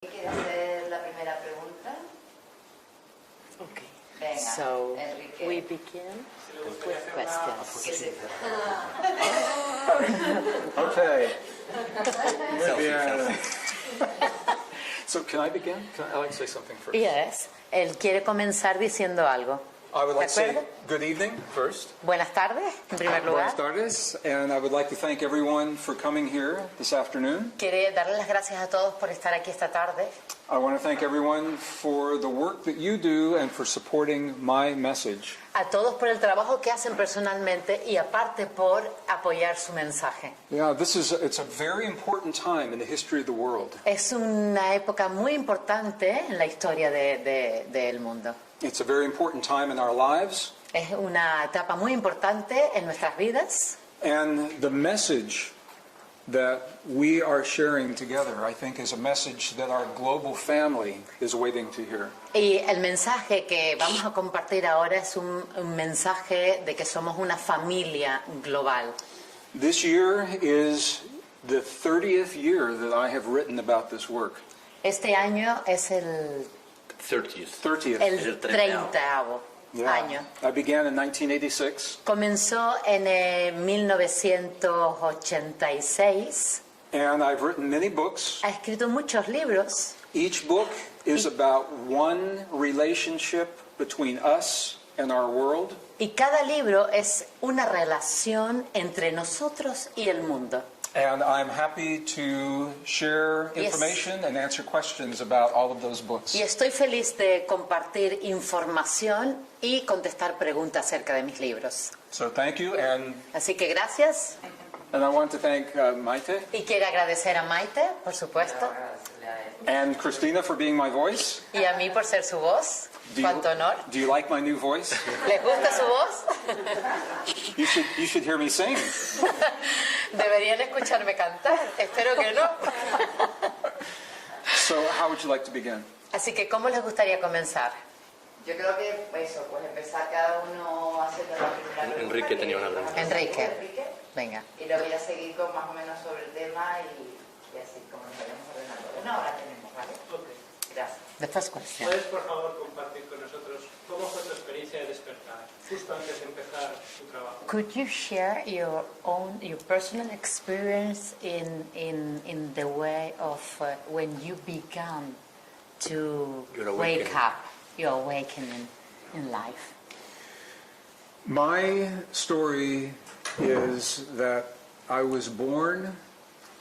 ¿Quiere hacer la primera pregunta? Okay. Venga, So Enrique. we begin with questions. Okay. Muy bien. So can I begin? I'd like to say something first. Yes. Él quiere comenzar diciendo algo. I would like to say acuerdo? good evening first. Buenas tardes, en primer lugar. Buenas tardes, and I would like to thank everyone for coming here this afternoon. Quiere darle las gracias a todos por estar aquí esta tarde. I want to thank everyone for the work that you do and for supporting my message. A todos por el trabajo que hacen personalmente y aparte por apoyar su mensaje. Yeah, it's a very important time in the history of the world. Es una época muy importante en la historia del mundo. It's a very important time in our lives. Es una etapa muy importante en nuestras vidas. And the message that we are sharing together, I think, is a message that our global family is waiting to hear. Y el mensaje que vamos a compartir ahora es un mensaje de que somos una familia global. This year is the 30th year that I have written about this work. Este año es el 30th. el 30º Yeah. año. I began in 1986. Comenzó en 1986. And I've written many books. Ha escrito muchos libros. Each book is about one relationship between us and our world. Y cada libro es una relación entre nosotros y el mundo. And I'm happy to share information and answer questions about all of those books. Y estoy feliz de compartir información y contestar preguntas acerca de mis libros. So thank you, and Así que gracias. I want to thank Maite Y quiero agradecer a Maite, por supuesto, and Christina for being my voice. y a mí por ser su voz. Cuánto honor. Do you like my new voice? ¿Les gusta su voz? You should hear me sing. Deberían escucharme cantar. Espero que no. So how would you like to begin? Así que, ¿cómo les gustaría comenzar? Yo creo que eso, pues empezar cada uno haciendo la primera pregunta. Enrique tenía una pregunta. Enrique. Venga. Y luego voy a seguir con más o menos sobre el tema y así como nos vayamos ordenando. Una hora tenemos, ¿vale? Okay. Gracias. The first question. ¿Puedes, por favor, compartir con nosotros cómo fue tu experiencia de despertar, justo antes de empezar tu trabajo? Could you share your personal experience in the way of when you began to Your wake awakening. up, your awakening in life? My story is that I was born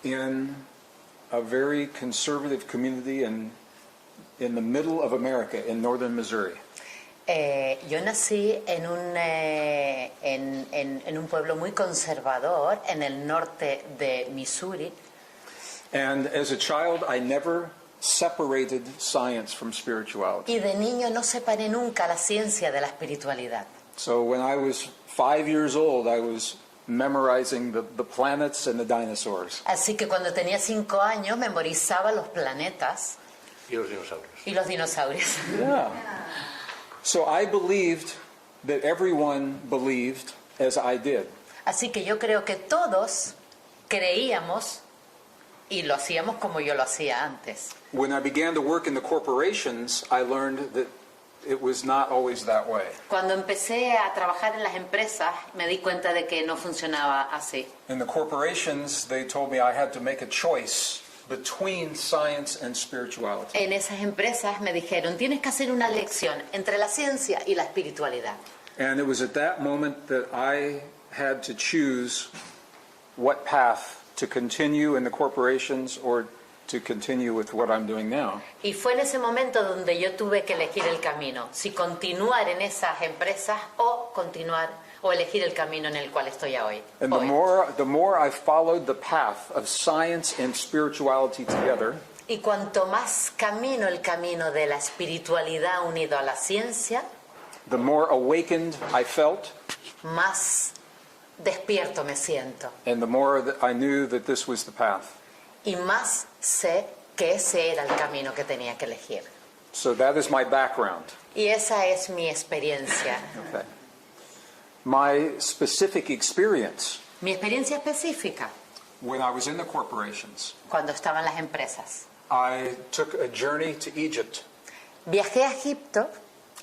in a very conservative community in the middle of America, in northern Missouri. Yo nací en un pueblo muy conservador en el norte de Missouri. And as a child, I never separated science from spirituality. Y de niño no separé nunca la ciencia de la espiritualidad. So when I was 5 years old, I was memorizing the planets and the dinosaurs. Así que cuando tenía 5 años memorizaba los planetas Y los dinosaurios. y los dinosaurios. Yeah. So I believed that everyone believed as I did. Así que yo creo que todos creíamos y lo hacíamos como yo lo hacía antes. When I began to work in the corporations, I learned that it was not always that way. Cuando empecé a trabajar en las empresas me di cuenta de que no funcionaba así. In the corporations, they told me I had to make a choice between science and spirituality. En esas empresas me dijeron, tienes que hacer una elección entre la ciencia y la espiritualidad. And it was at that moment that I had to choose what path to continue in the corporations or to continue with what I'm doing now. Y fue en ese momento donde yo tuve que elegir el camino, si continuar en esas empresas o elegir el camino en el cual estoy hoy. And the more I followed the path of science and spirituality together, Y cuanto más camino el camino de la espiritualidad unido a la ciencia, the more awakened I felt, más despierto me siento. and the more that I knew that this was the path. Y más sé que ese era el camino que tenía que elegir. So that is my background. Y esa es mi experiencia. Okay. My specific experience Mi experiencia específica, when I was in the corporations cuando estaba en las empresas. I took a journey to Egypt, Viajé a Egipto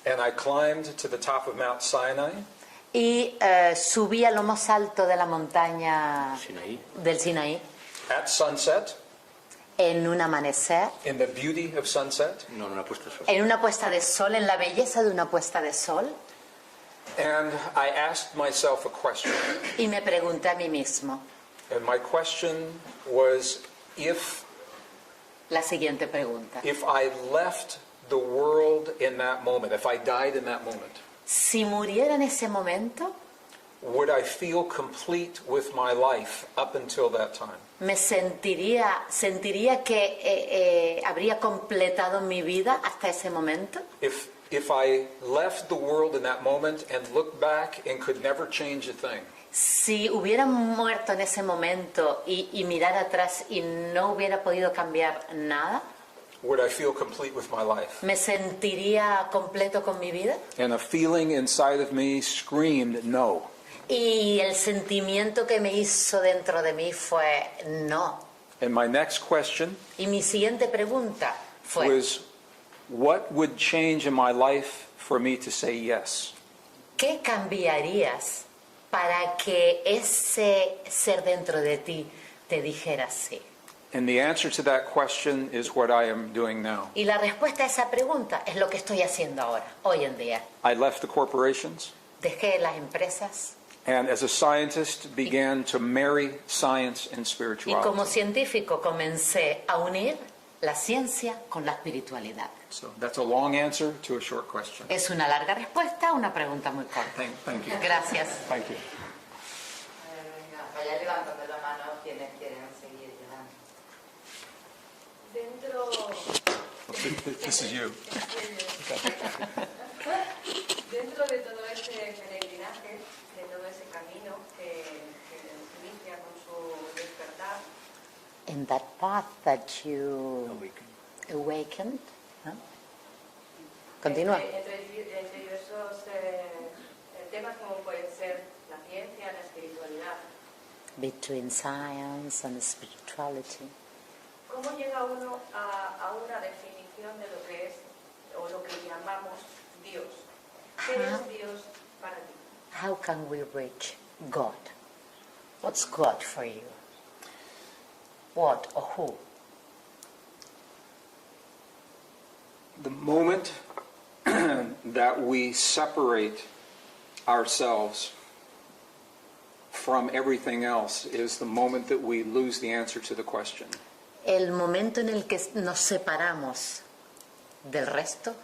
and I climbed to the top of Mount Sinai, y subí a lo más alto de la montaña Sinaí. del Sinaí at sunset, en un amanecer, in the beauty of sunset, No, no ha puesto eso. en una puesta de sol, en la belleza de una puesta de sol, and I asked myself a question. y me pregunté a mí mismo And my question was, if la siguiente pregunta. I left the world in that moment, if I died in that moment, Si muriera en ese momento, would I feel complete with my life up until that time? me sentiría que habría completado mi vida hasta ese momento. If I left the world in that moment and looked back and could never change a thing, Si hubiera muerto en ese momento y mirar atrás y no hubiera podido cambiar nada, would I feel complete with my life? ¿me sentiría completo con mi vida? And a feeling inside of me screamed no. Y el sentimiento que me hizo dentro de mí fue no. And my next question Y mi siguiente pregunta fue, was, what would change in my life for me to say yes? ¿qué cambiarías para que ese ser dentro de ti te dijera sí? And the answer to that question is what I am doing now. Y la respuesta a esa pregunta es lo que estoy haciendo ahora, hoy en día. I left the corporations Dejé las empresas and as a scientist began to marry science and y como spirituality. científico comencé a unir la ciencia con la espiritualidad. So that's a long answer to a short question. Es una larga respuesta a una pregunta muy corta. Thank you. Gracias. Thank you. Venga, vaya levantando la mano quienes quieren seguir llegando. This is you. Dentro de todo ese peregrinaje, de todo ese camino que inicia con su despertar, In that path that you awakened, ¿no? Continúa. entre diversos temas como pueden ser la ciencia, la espiritualidad, Between science and spirituality. ¿cómo llega uno a una definición de lo que es o lo que llamamos Dios? ¿Qué es Dios para ti? How can we reach God? What's God for you? What or who? The moment that we separate ourselves from everything else is the moment that we lose the answer to the question. El momento en el que nos separamos del resto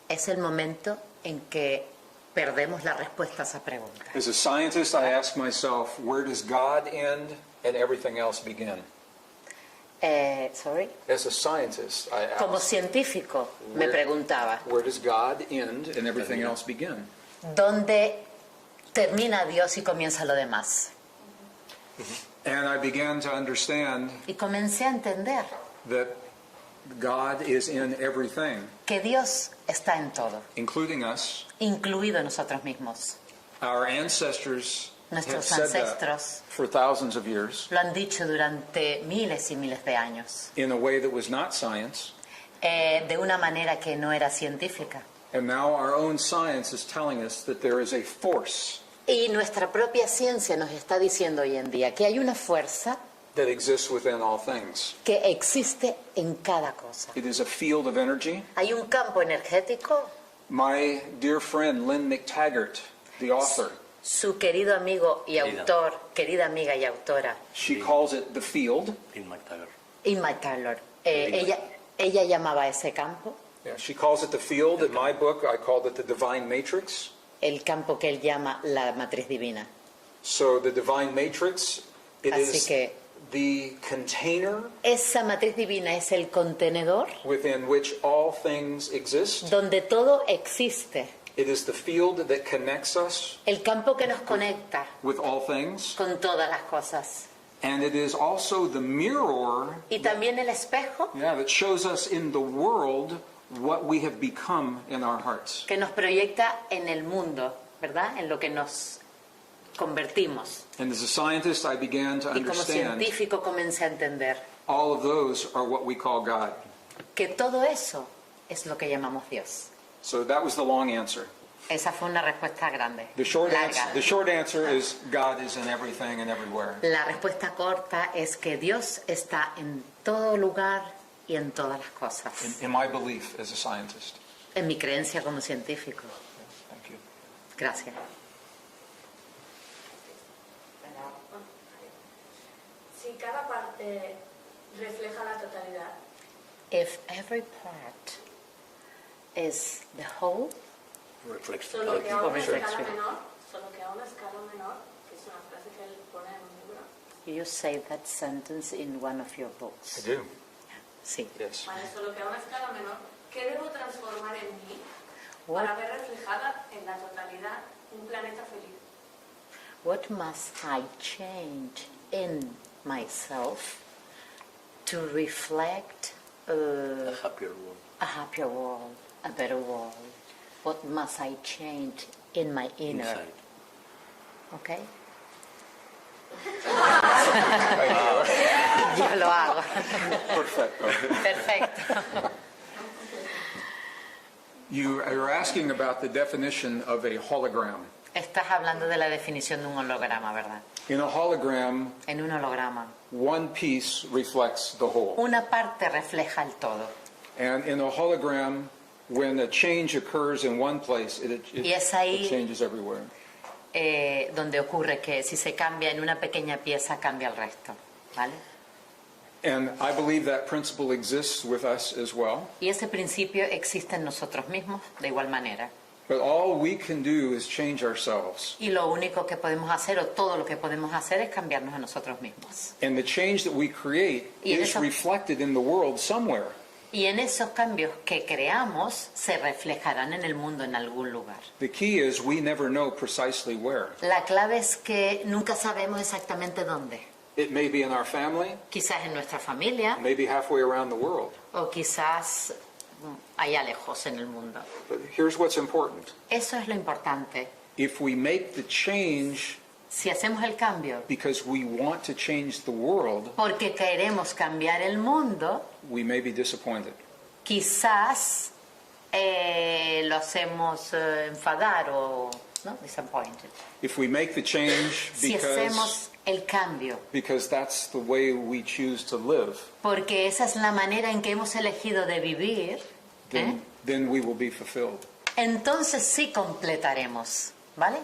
es el momento en que perdemos la respuesta a esa pregunta. As a scientist, I ask myself, where does God end and everything else begin? Sorry. As a scientist, I Como ask, científico me preguntaba, where does God end and everything else begin? ¿dónde termina Dios y comienza lo demás? And I began to understand Y comencé a entender that God is in everything, que Dios está en todo, including us. incluido nosotros mismos. Our ancestors have Nuestros said that ancestros for thousands of years lo han dicho durante miles y miles de años, in a way that was not science. de una manera que no era científica. And now our own science is telling us that there is a force Y nuestra propia ciencia nos está diciendo hoy en día que hay una fuerza that exists within all things. que existe en cada cosa. It is a field of energy. Hay un campo energético. My dear friend Lynn McTaggart, the author, Su querido amigo y Querida. autor, querida amiga y autora, she calls it the field. In McTaggart. Inma Taylor, ella llamaba a ese campo, Yeah, she calls it the field. In my book, I called it the divine matrix. el campo que él llama la matriz divina. So the divine matrix, it Así is que the container esa matriz divina es el contenedor within which all things exist. donde todo existe. It is the field that connects us El campo que nos conecta with all things. con todas las cosas. And it is also the mirror, Y también el espejo that shows us in the world what we have become in our hearts. que nos proyecta en el mundo, ¿verdad? En lo que nos convertimos. And as a scientist, I began to Y como understand científico comencé a entender all of those are what we call God. Que todo eso es lo que llamamos Dios. So that was the long answer. Esa fue una respuesta grande, The short larga. answer is God is in everything and everywhere. La respuesta corta es que Dios está en todo lugar y en todas las cosas. In my belief as a scientist. En mi creencia como científico. Thank you. Gracias. Si cada parte refleja la totalidad, If every part is the whole, Reflex. solo que a una Reflex, escala sí. menor, solo que a una escala menor, que es una frase que él pone en un libro, you say that sentence in one of your books. I do. Sí. Yes. ¿vale? Solo que a una escala menor, ¿qué debo transformar en mí What, para ver reflejada en la totalidad un planeta feliz? what must I change in myself to reflect A happier world. a happier world, a better world? What must I change in my inner? Inside. Okay? Yo lo hago. Perfecto. Perfecto. You're asking about the definition of a hologram. Estás hablando de la definición de un holograma, ¿verdad? In a hologram, En un holograma, one piece reflects the whole. una parte refleja el todo. And in a hologram, when a change occurs in one place, Y es ahí- it changes everywhere. Donde ocurre que si se cambia en una pequeña pieza, cambia el resto, ¿vale? And I believe that principle exists with us as well. Y ese principio existe en nosotros mismos de igual manera. But all we can do is change ourselves. Y lo único que podemos hacer, o todo lo que podemos hacer, es cambiarnos a nosotros mismos. And the change that we create Y en is eso- reflected in the world somewhere. Y en esos cambios que creamos, se reflejarán en el mundo en algún lugar. The key is we never know precisely where. La clave es que nunca sabemos exactamente dónde. It may be in our family, Quizás en nuestra familia, maybe halfway around the world. o quizás allá lejos en el mundo. But here's what's important. Eso es lo importante. If we make the change Si hacemos el cambio because we want to change the world, porque queremos cambiar el mundo, we may be disappointed. quizás lo hacemos enfadar o ¿no? Disappointed. If we make the change Si hacemos el cambio because that's the way we choose to live, porque esa es la manera en que hemos elegido de vivir, then we will be fulfilled. entonces sí completaremos, ¿vale?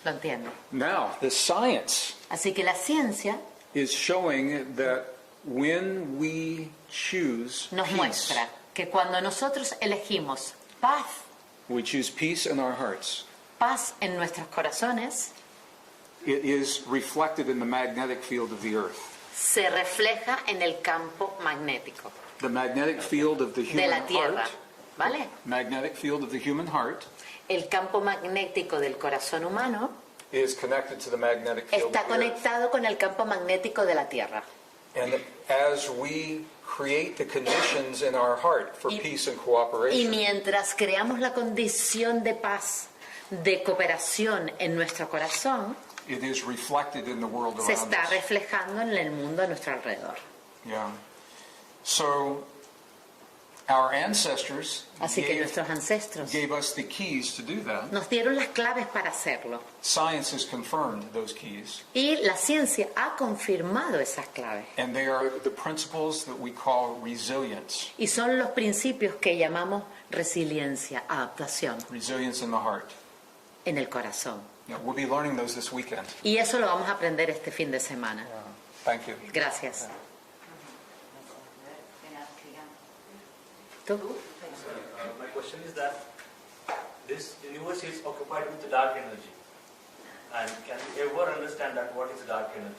Lo entiendo. Now, the science Así que la ciencia is showing that when we choose nos peace, muestra que cuando nosotros elegimos paz, we choose peace in our hearts, paz en nuestros corazones, it is reflected in the magnetic field of the earth. se refleja en el campo magnético The magnetic field of the de human la Tierra, heart, ¿vale? magnetic field of the human heart El campo magnético del corazón humano is connected to the magnetic field está of the earth. conectado con el campo magnético de la Tierra. And as we create the conditions in our heart for Y- peace and Y cooperation, mientras creamos la condición de paz, de cooperación en nuestro corazón, it is reflected in the world se around está us. reflejando en el mundo a nuestro alrededor. Yeah. So our ancestors Así que nuestros ancestros gave us the keys to do that. nos dieron las claves para hacerlo. Science has confirmed those keys. Y la ciencia ha confirmado esas claves. And they are the principles that we call resilience. Y son los principios que llamamos resiliencia, adaptación Resilience in the heart. en el corazón. Yeah, we'll be learning those this weekend. Y eso lo vamos a aprender este fin de semana. Thank you. Gracias. ¿Tú? My question is that this universe is occupied with the dark energy. And can we ever understand that what is dark energy?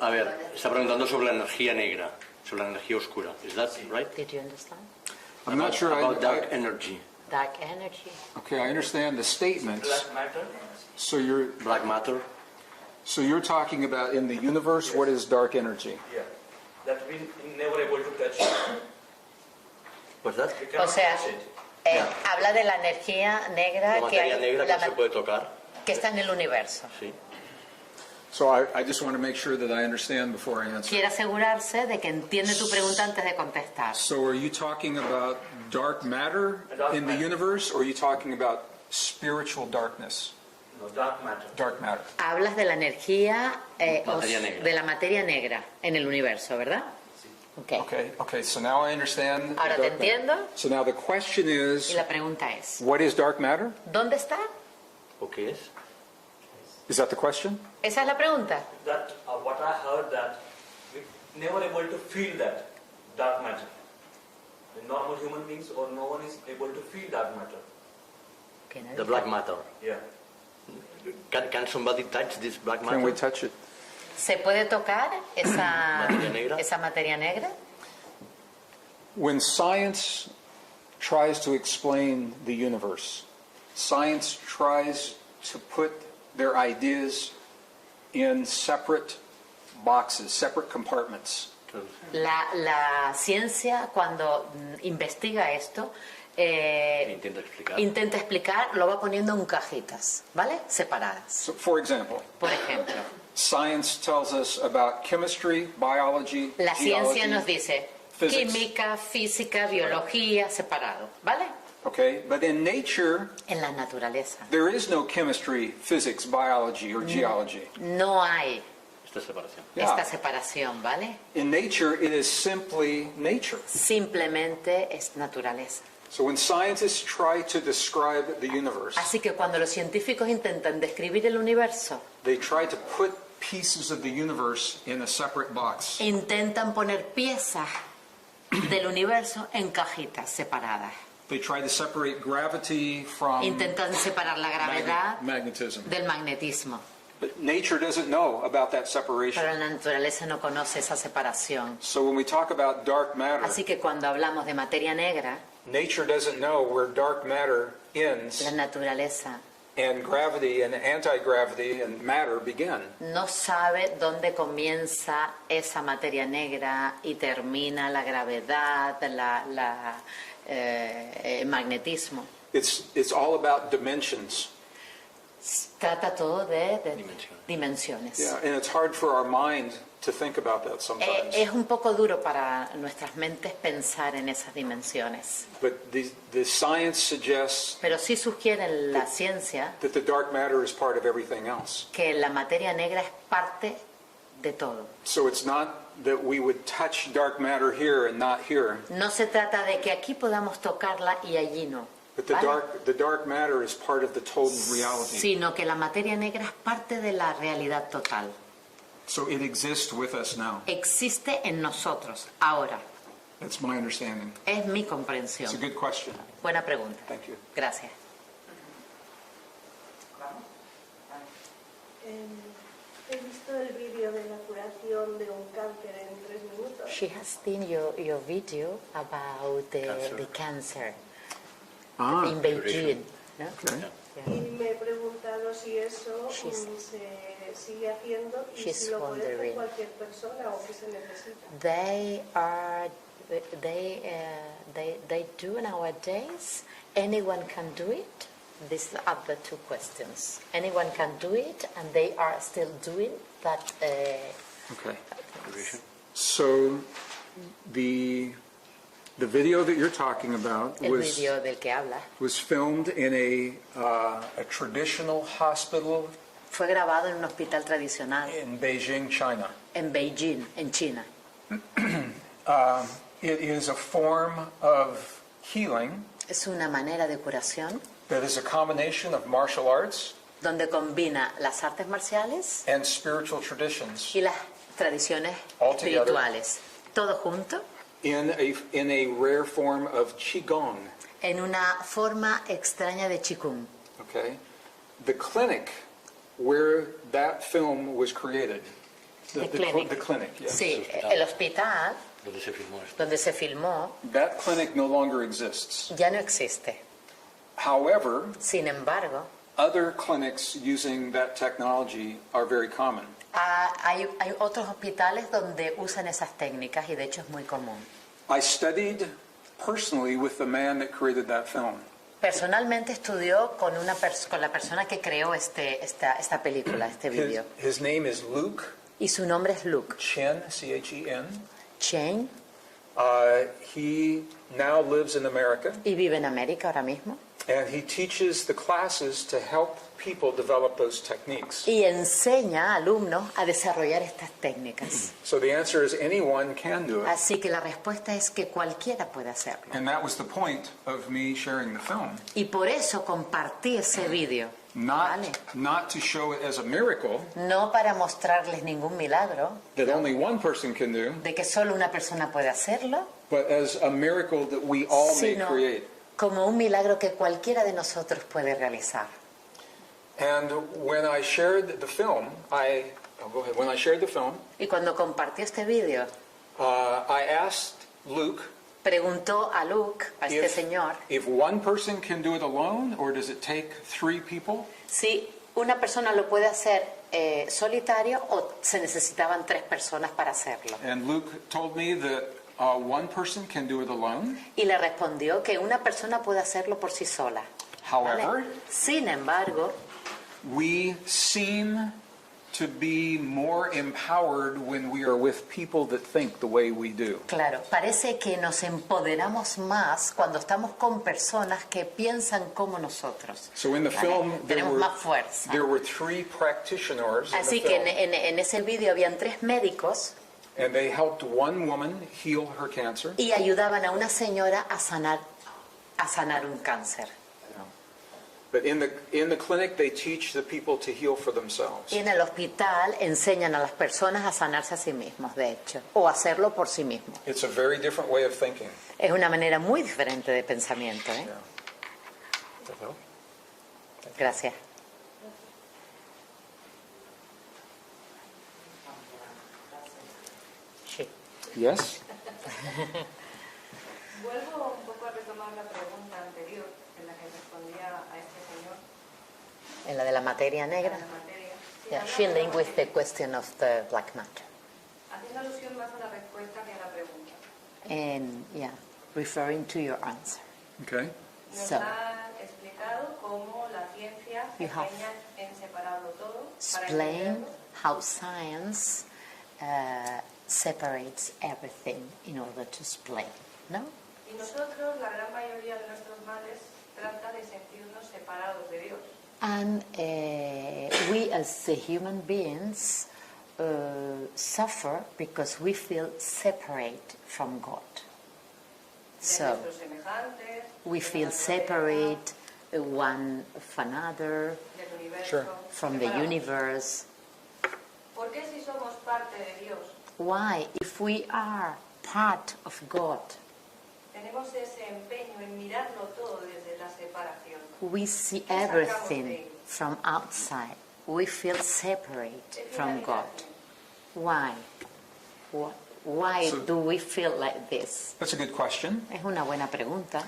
A ver, está preguntando sobre la energía negra, sobre la energía oscura. Is that right? Did you understand? I'm not sure About dark I energy. Dark energy. okay, I understand the statements. Black matter? So Black matter. you're talking about in the universe, what is dark energy? Yeah. That we never able to touch. What's that? We O cannot sea, touch it. habla de la energía negra La que, materia negra que la no se ma- puede tocar. que está en el universo. Sí. So I just want to make sure that I understand before I answer. Quiere asegurarse de que entiende tu pregunta antes de contestar. So are you talking about dark matter Dark in the matter. universe, or are you talking about spiritual darkness? No, dark matter. Dark matter. Hablas de la energía Materia negra. de la materia negra en el universo, ¿verdad? Okay. Okay, so now I understand. Ahora te dark matter. entiendo. So now the question Y is, la pregunta es, what is dark matter? ¿dónde está? ¿O qué es? Is that the question? Esa es la pregunta. That what I heard that we never able to feel that dark matter. The normal human beings or no one is able to feel dark matter. Que no The black matter. Yeah. Can somebody touch this black matter? Can we touch it? ¿Se puede tocar Materia negra. esa materia negra? When science tries to explain the universe, science tries to put their ideas in separate boxes, separate compartments. La ciencia, cuando investiga esto, intenta explicar, lo va poniendo en cajitas, ¿vale? Separadas. So, for example, Por ejemplo, science tells us about chemistry, biology, la ciencia nos geology, dice physics. química, física, biología, separado, ¿vale? Okay, but in nature, En la naturaleza there is no chemistry, physics, biology, or geology. no hay Esta separación. Yeah. esta separación, ¿vale? In nature, it is simply nature. Simplemente es naturaleza. So when scientists try to describe the universe, Así que cuando los científicos intentan describir el universo, they try to put pieces of the universe in a separate box. intentan poner piezas del universo en cajitas separadas. They try to separate gravity from Intentan separar la gravedad magnetism. del magnetismo. But nature doesn't know about that separation. Pero la naturaleza no conoce esa separación. So when we talk about dark matter, Así que cuando hablamos de materia negra, nature doesn't know where dark matter ends la naturaleza and gravity and anti-gravity and matter begin. no sabe dónde comienza esa materia negra y termina la gravedad, el magnetismo. It's all about dimensions. Trata todo de Dimensiones. dimensiones. Yeah, and it's hard for our mind to think about that sometimes. Es un poco duro para nuestras mentes pensar en esas dimensiones. But the science suggests Pero sí sugiere la ciencia that the dark matter is part of everything else. que la materia negra es parte de todo. So it's not that we would touch dark matter here and not here, No se trata de que aquí podamos tocarla y allí no, but ¿vale? the dark matter is part of the total reality. Sino que la materia negra es parte de la realidad total. So it exists with us now. Existe en nosotros, ahora. That's my understanding. Es mi It's a comprensión. good question. Buena pregunta. Thank you. Gracias. ¿Vamos? Vale. He visto el vídeo de la curación de un cáncer en 3 minutos. She has seen your video about the cancer in Beijing. ¿no? Okay. Y me he preguntado si eso She's- se sigue haciendo y she's si lo puede hacer wondering. cualquier persona o qué se necesita. They do nowadays. Anyone can do it. These are the two questions. Anyone can do it, and they are still doing that. Okay. So the video that you're talking about El video del que habla was filmed in a traditional hospital fue grabado en un hospital tradicional in Beijing, China. en Beijing, en China. It is a form of healing Es una manera de curación that is a combination of martial arts donde combina las artes marciales and spiritual traditions y las tradiciones All together. espirituales. Todo junto in a rare form of qigong. en una forma extraña de Qigong. Okay, the clinic where that film was created, The clinic. the clinic, yes. Sí, el hospital ¿Dónde se filmó esto? donde se filmó That clinic no longer exists. ya no existe. However, Sin embargo, other clinics using that technology are very common. hay otros hospitales donde usan esas técnicas y de hecho es muy común. I studied personally with the man that created that film. Personalmente estudió con con la persona que creó esta película, este vídeo. His name is Luke Y su nombre es Luke Chen, C-H-E-N. Chen, He now lives in America, y vive en América ahora mismo. and he teaches the classes to help people develop those techniques. Y enseña a alumnos a desarrollar estas técnicas. So the answer is anyone can do it. Así que la respuesta es que cualquiera puede hacerlo. And that was the point of me sharing the film. Y por eso compartí ese vídeo. ¿Vale? Not to show it as a miracle No para mostrarles ningún milagro, that only one person can do, de que solo una persona puede hacerlo, but as a miracle that we all may sino create. como un milagro que cualquiera de nosotros puede realizar. And when I shared the film, When I shared the film, Y cuando compartí este vídeo, I asked Luke preguntó a Luke, a este señor, if one person can do it alone, or does it take 3 people? si una persona lo puede hacer solitario o se necesitaban 3 personas para hacerlo. And Luke told me that one person can do it alone. Y le respondió que una persona puede hacerlo por sí sola. However, ¿Vale? Sin embargo, we seem to be more empowered when we are with people that think the way we do. claro, parece que nos empoderamos más cuando estamos con personas que piensan como nosotros. So in the ¿Vale? film, Tenemos más fuerza. there were 3 practitioners in the Así que film, en ese vídeo habían 3 médicos and they helped one woman heal her cancer. y ayudaban a una señora a sanar un cáncer. But in the clinic, they teach the people to heal for themselves. Y en el hospital enseñan a las personas a sanarse a sí mismos, de hecho, o hacerlo por sí mismos. It's a very different way of thinking. Es una manera muy diferente de pensamiento, ¿eh? Gracias. Sí. Yes? Vuelvo un poco a retomar la pregunta anterior en la que respondía a este señor. En la de la materia negra. La materia. Sí, Yeah, hablando she linked with de- the question of the black matter. haciendo alusión más a la respuesta que a la pregunta. And yeah, referring to your answer. Okay. Nos So, han explicado cómo la ciencia You have empeña en separarlo todo para explain entenderlo. how science separates everything in order to explain, no? Y nosotros, la gran mayoría de nuestros males, trata de sentirnos separados de Dios. And we as the human beings suffer because we feel separate from God. De So nuestros semejantes, we de feel la naturaleza, separate one of another, del universo, Sure. from the separados. universe. ¿Por qué si somos parte de Dios Why, if we are part of God, tenemos ese empeño en mirarlo todo desde la separación? we see everything from outside. We feel separate from God. Why? Why So- do we feel like this? That's a good question. Es una buena pregunta.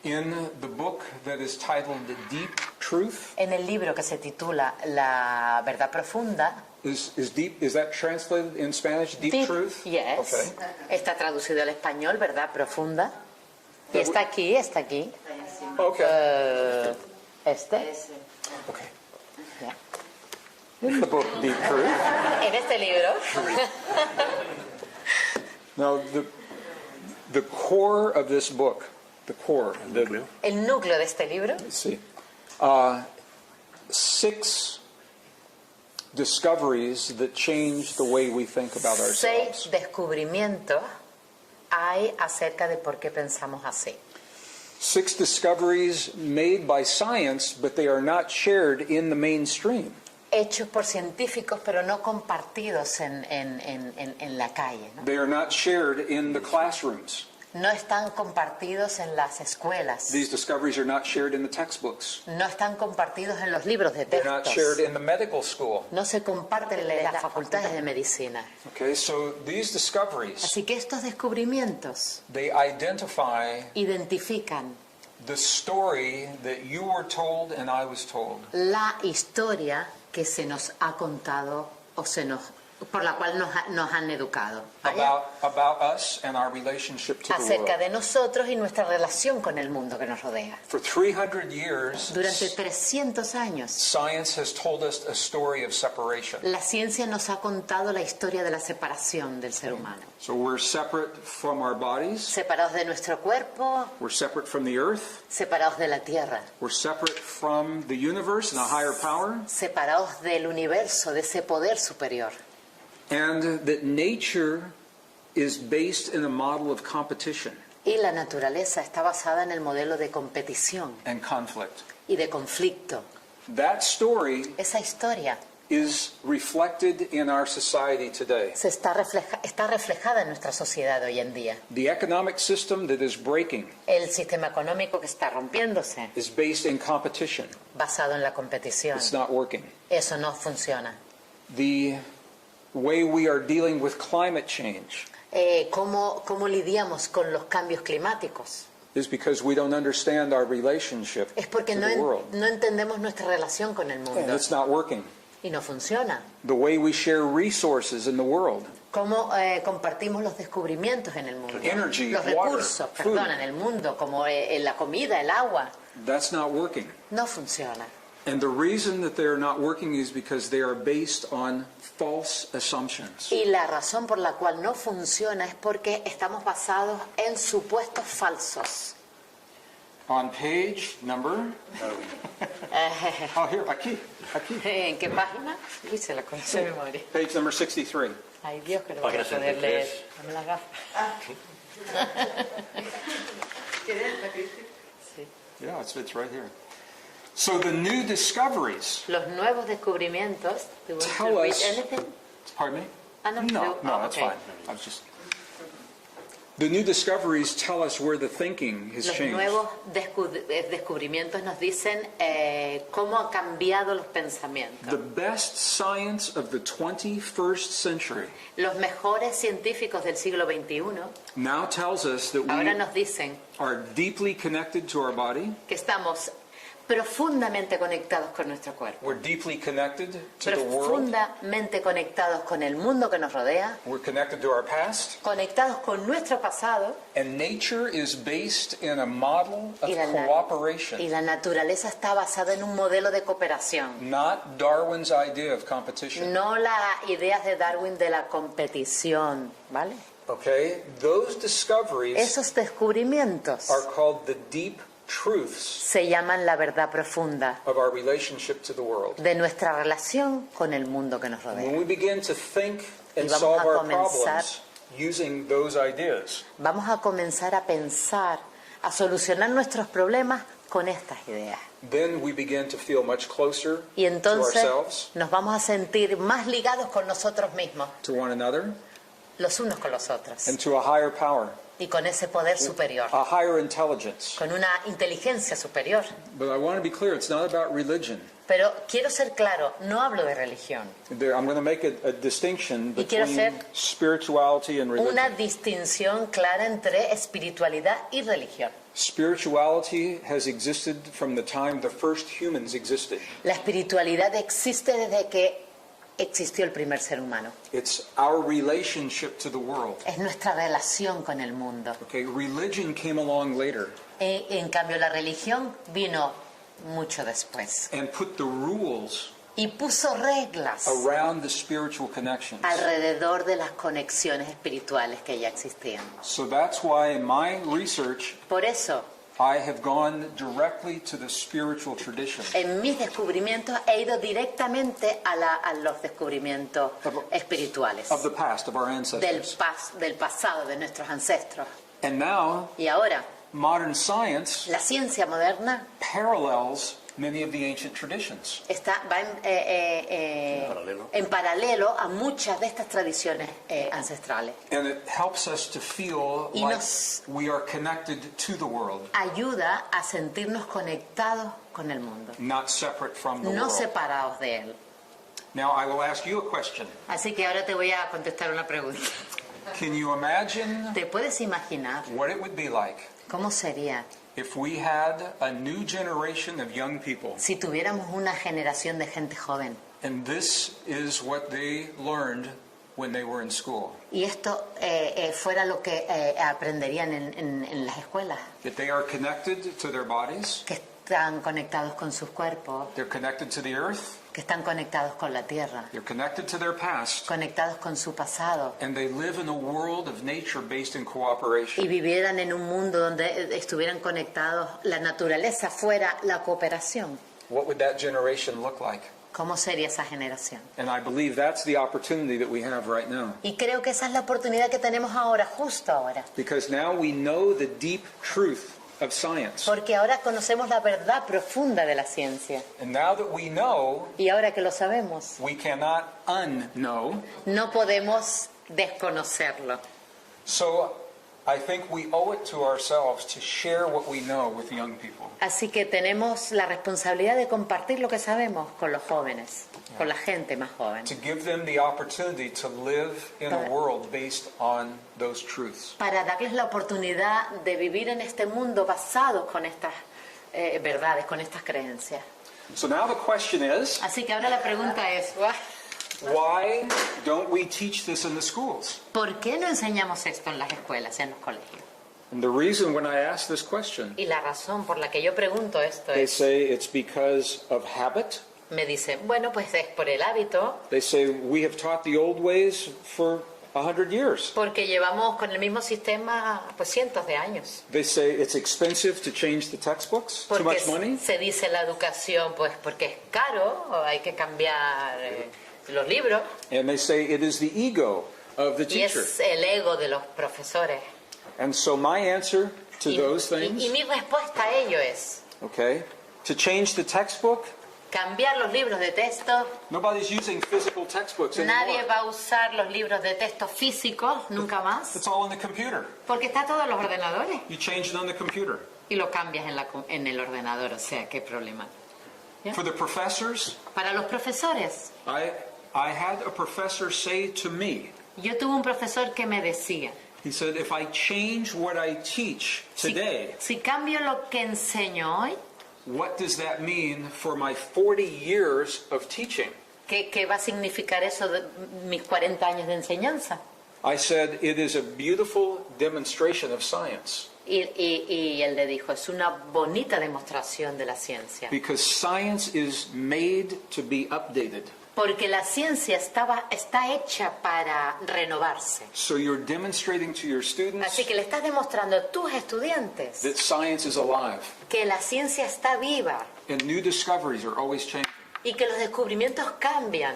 In the book that is titled Deep Truth, En el libro que se titula La verdad profunda, is that translated in Spanish, Deep Truth? yes, Okay. está traducido al español, verdad profunda. Y está aquí, Okay. este, Okay. yeah. In the book Deep Truth. En este libro. Now, the core of this book, El núcleo de este libro let's see, 6 discoveries that change the way we think about 6 ourselves. descubrimientos hay acerca de por qué pensamos así. 6 discoveries made by science, but they are not shared in the mainstream. Hechos por científicos, pero no compartidos en la calle. ¿No? They are not shared in the classrooms. No están compartidos en las escuelas. These discoveries are not shared in the textbooks. No están compartidos en los libros de They're not shared textos. in the medical school. No se comparten en las facultades de medicina. Okay, so these discoveries, Así que estos descubrimientos they identify identifican the story that you were told and I was told. la historia que se nos ha contado o se nos por la cual nos han educado. ¿vale? about us and our relationship to the Acerca world. de nosotros y nuestra relación con el mundo que nos rodea. For 300 years, Durante 300 años, science has told us a story of separation. la ciencia nos ha contado la historia de la separación del ser humano. So we're separate from our bodies, Separados de nuestro cuerpo, we're separate from the earth, separados de la tierra, we're separate from the universe and a higher power, separados del universo, de ese poder superior. and that nature is based in a model of competition Y la naturaleza está basada en el modelo de competición and conflict. y de conflicto. That story Esa historia is reflected in our society today. está reflejada en nuestra sociedad hoy en día. The economic system that is breaking El sistema económico que está rompiéndose, is based in competition. basado en la competición, It's not working. eso no funciona. The way we are dealing with climate change ¿Cómo lidiamos con los cambios climáticos? is because we don't understand our relationship Es porque to no, the world. no entendemos nuestra relación con el And mundo it's not working. y no funciona. The way we share resources in the world, ¿Cómo compartimos los descubrimientos en el mundo? Energy, Los water, recursos, food. perdón, en el mundo, como la comida, el agua, that's not working. no funciona. And the reason that they're not working is because they are based on false assumptions. Y la razón por la cual no funciona es porque estamos basados en supuestos falsos. On page number, oh here, aquí. ¿En qué página? Uy, se la conoce de memoria. Page number 63. Ay, Dios, que no voy a Página poder 63. leer. Dame la gafa. Sí. Yeah, it's right here. So the new discoveries, Los nuevos descubrimientos. Do you want Tell to read us- anything? pardon me? No, No, that's okay. fine. I was just. The new discoveries tell us where the thinking has Los changed. nuevos descubrimientos nos dicen cómo han cambiado los pensamientos. The best science of the 21st century Los mejores científicos del siglo XXI now tells us that ahora we nos dicen are deeply connected to our body. que estamos profundamente conectados con nuestro cuerpo, We're deeply connected to the world. profundamente conectados con el mundo que nos rodea, We're connected to our past. conectados con nuestro pasado, And nature is based in a model of y cooperation, la naturaleza está basada en un modelo de cooperación, not Darwin's idea of competition. no las ideas de Darwin de la competición, ¿vale? Okay? Those discoveries Esos descubrimientos are called the deep truths se llaman la verdad profunda of our relationship to the world. de nuestra relación con el mundo que nos When rodea. we begin to think Y and vamos solve a our comenzar- problems using those ideas, Vamos a comenzar a pensar, a solucionar nuestros problemas con estas ideas. then we begin to feel much closer Y to entonces ourselves, nos vamos a sentir más ligados con nosotros mismos, to one another, los unos con los otros, and to a higher power, y con ese poder superior, a higher intelligence. con una inteligencia superior. But I want to be clear, it's not about religion. Pero quiero ser claro, no hablo de religión. I'm going to make a distinction Y quiero between hacer spirituality and religion. Una distinción clara entre espiritualidad y religión. Spirituality has existed from the time the first humans existed. La espiritualidad existe desde que existió el primer ser humano. It's our relationship to the world. Es nuestra relación con el mundo. Okay, religion came along later En cambio, la religión vino mucho después and put the rules y puso reglas around the spiritual connections. alrededor de las conexiones espirituales que ya existían. So that's why in my research Por eso, I have gone directly to the spiritual tradition. en mis descubrimientos he ido directamente a los descubrimientos espirituales Of the past, of our del ancestors. pasado, de nuestros ancestros. And now, Y ahora, modern science la ciencia moderna parallels many of the ancient traditions. va en paralelo a muchas de estas tradiciones ancestrales. And it helps us to feel Y like nos- we are connected to the world, Ayuda a sentirnos conectados con el mundo, not separate from the no world. separados de él. Now, I will ask you a question. Así que ahora te voy a contestar una pregunta. Can you imagine ¿Te puedes imaginar what it would be like cómo sería if we had a new generation of young people, si tuviéramos una generación de gente joven? and this is what they learned when they were in school. Y esto fuera lo que aprenderían en las escuelas, That they are connected to their bodies, que están conectados con sus cuerpos, they're connected to the earth, que están conectados con la tierra, they're connected to their past, conectados con su pasado, and they live in a world of nature based in cooperation. y vivieran en un mundo donde estuvieran conectados, la naturaleza fuera la cooperación. What would that generation look like? ¿Cómo sería esa generación? And I believe that's the opportunity that we have right now. Y creo que esa es la oportunidad que tenemos ahora, justo ahora. Because now we know the deep truth of science. Porque ahora conocemos la verdad profunda de la ciencia. And now that we know, Y ahora que lo sabemos, we cannot unknow. no podemos desconocerlo. So I think we owe it to ourselves to share what we know with young people. Así que tenemos la responsabilidad de compartir lo que sabemos con los jóvenes, con la gente más joven, To give them the opportunity to live in a world based on those truths. para darles la oportunidad de vivir en este mundo basados con estas verdades, con estas creencias. So now the question is, Así que ahora la pregunta es, why don't we teach this in the schools? ¿por qué no enseñamos esto en las escuelas, en los colegios? And the reason when I ask this question, Y la razón por la que yo pregunto esto they es, say it's because of habit. me dicen, bueno, pues es por el hábito, They say we have taught the old ways for 100 years. porque llevamos con el mismo sistema pues cientos de años. They say it's expensive to change the textbooks, too Porque much money. se dice la educación, pues porque es caro, hay que cambiar los libros, And they say it is the ego of the y teacher. es el ego de los profesores. And so my answer to those Y things, mi respuesta a ello es okay, to change the textbook, cambiar los libros de texto. nobody's using physical textbooks Nadie anymore. va a usar los libros de texto físicos nunca más, It's all in the computer. porque está todo en los ordenadores You change it on the computer. y lo cambias en el ordenador, o sea, qué problema. ¿Ya? For the professors, Para los profesores, I had a professor say to me, yo tuve un profesor que me decía, he said, if I change what I teach today, si cambio lo que enseño hoy, what does that mean for my 40 years of teaching? ¿qué va a significar eso de mis 40 años de enseñanza? I said, it is a beautiful demonstration of science. Y él le dijo, es una bonita demostración de la ciencia. Because science is made to be updated. Porque la ciencia está hecha para renovarse. So you're demonstrating to your students Así que le estás demostrando a tus estudiantes that science is alive. que la ciencia está viva And new discoveries are always changing. y que los descubrimientos cambian.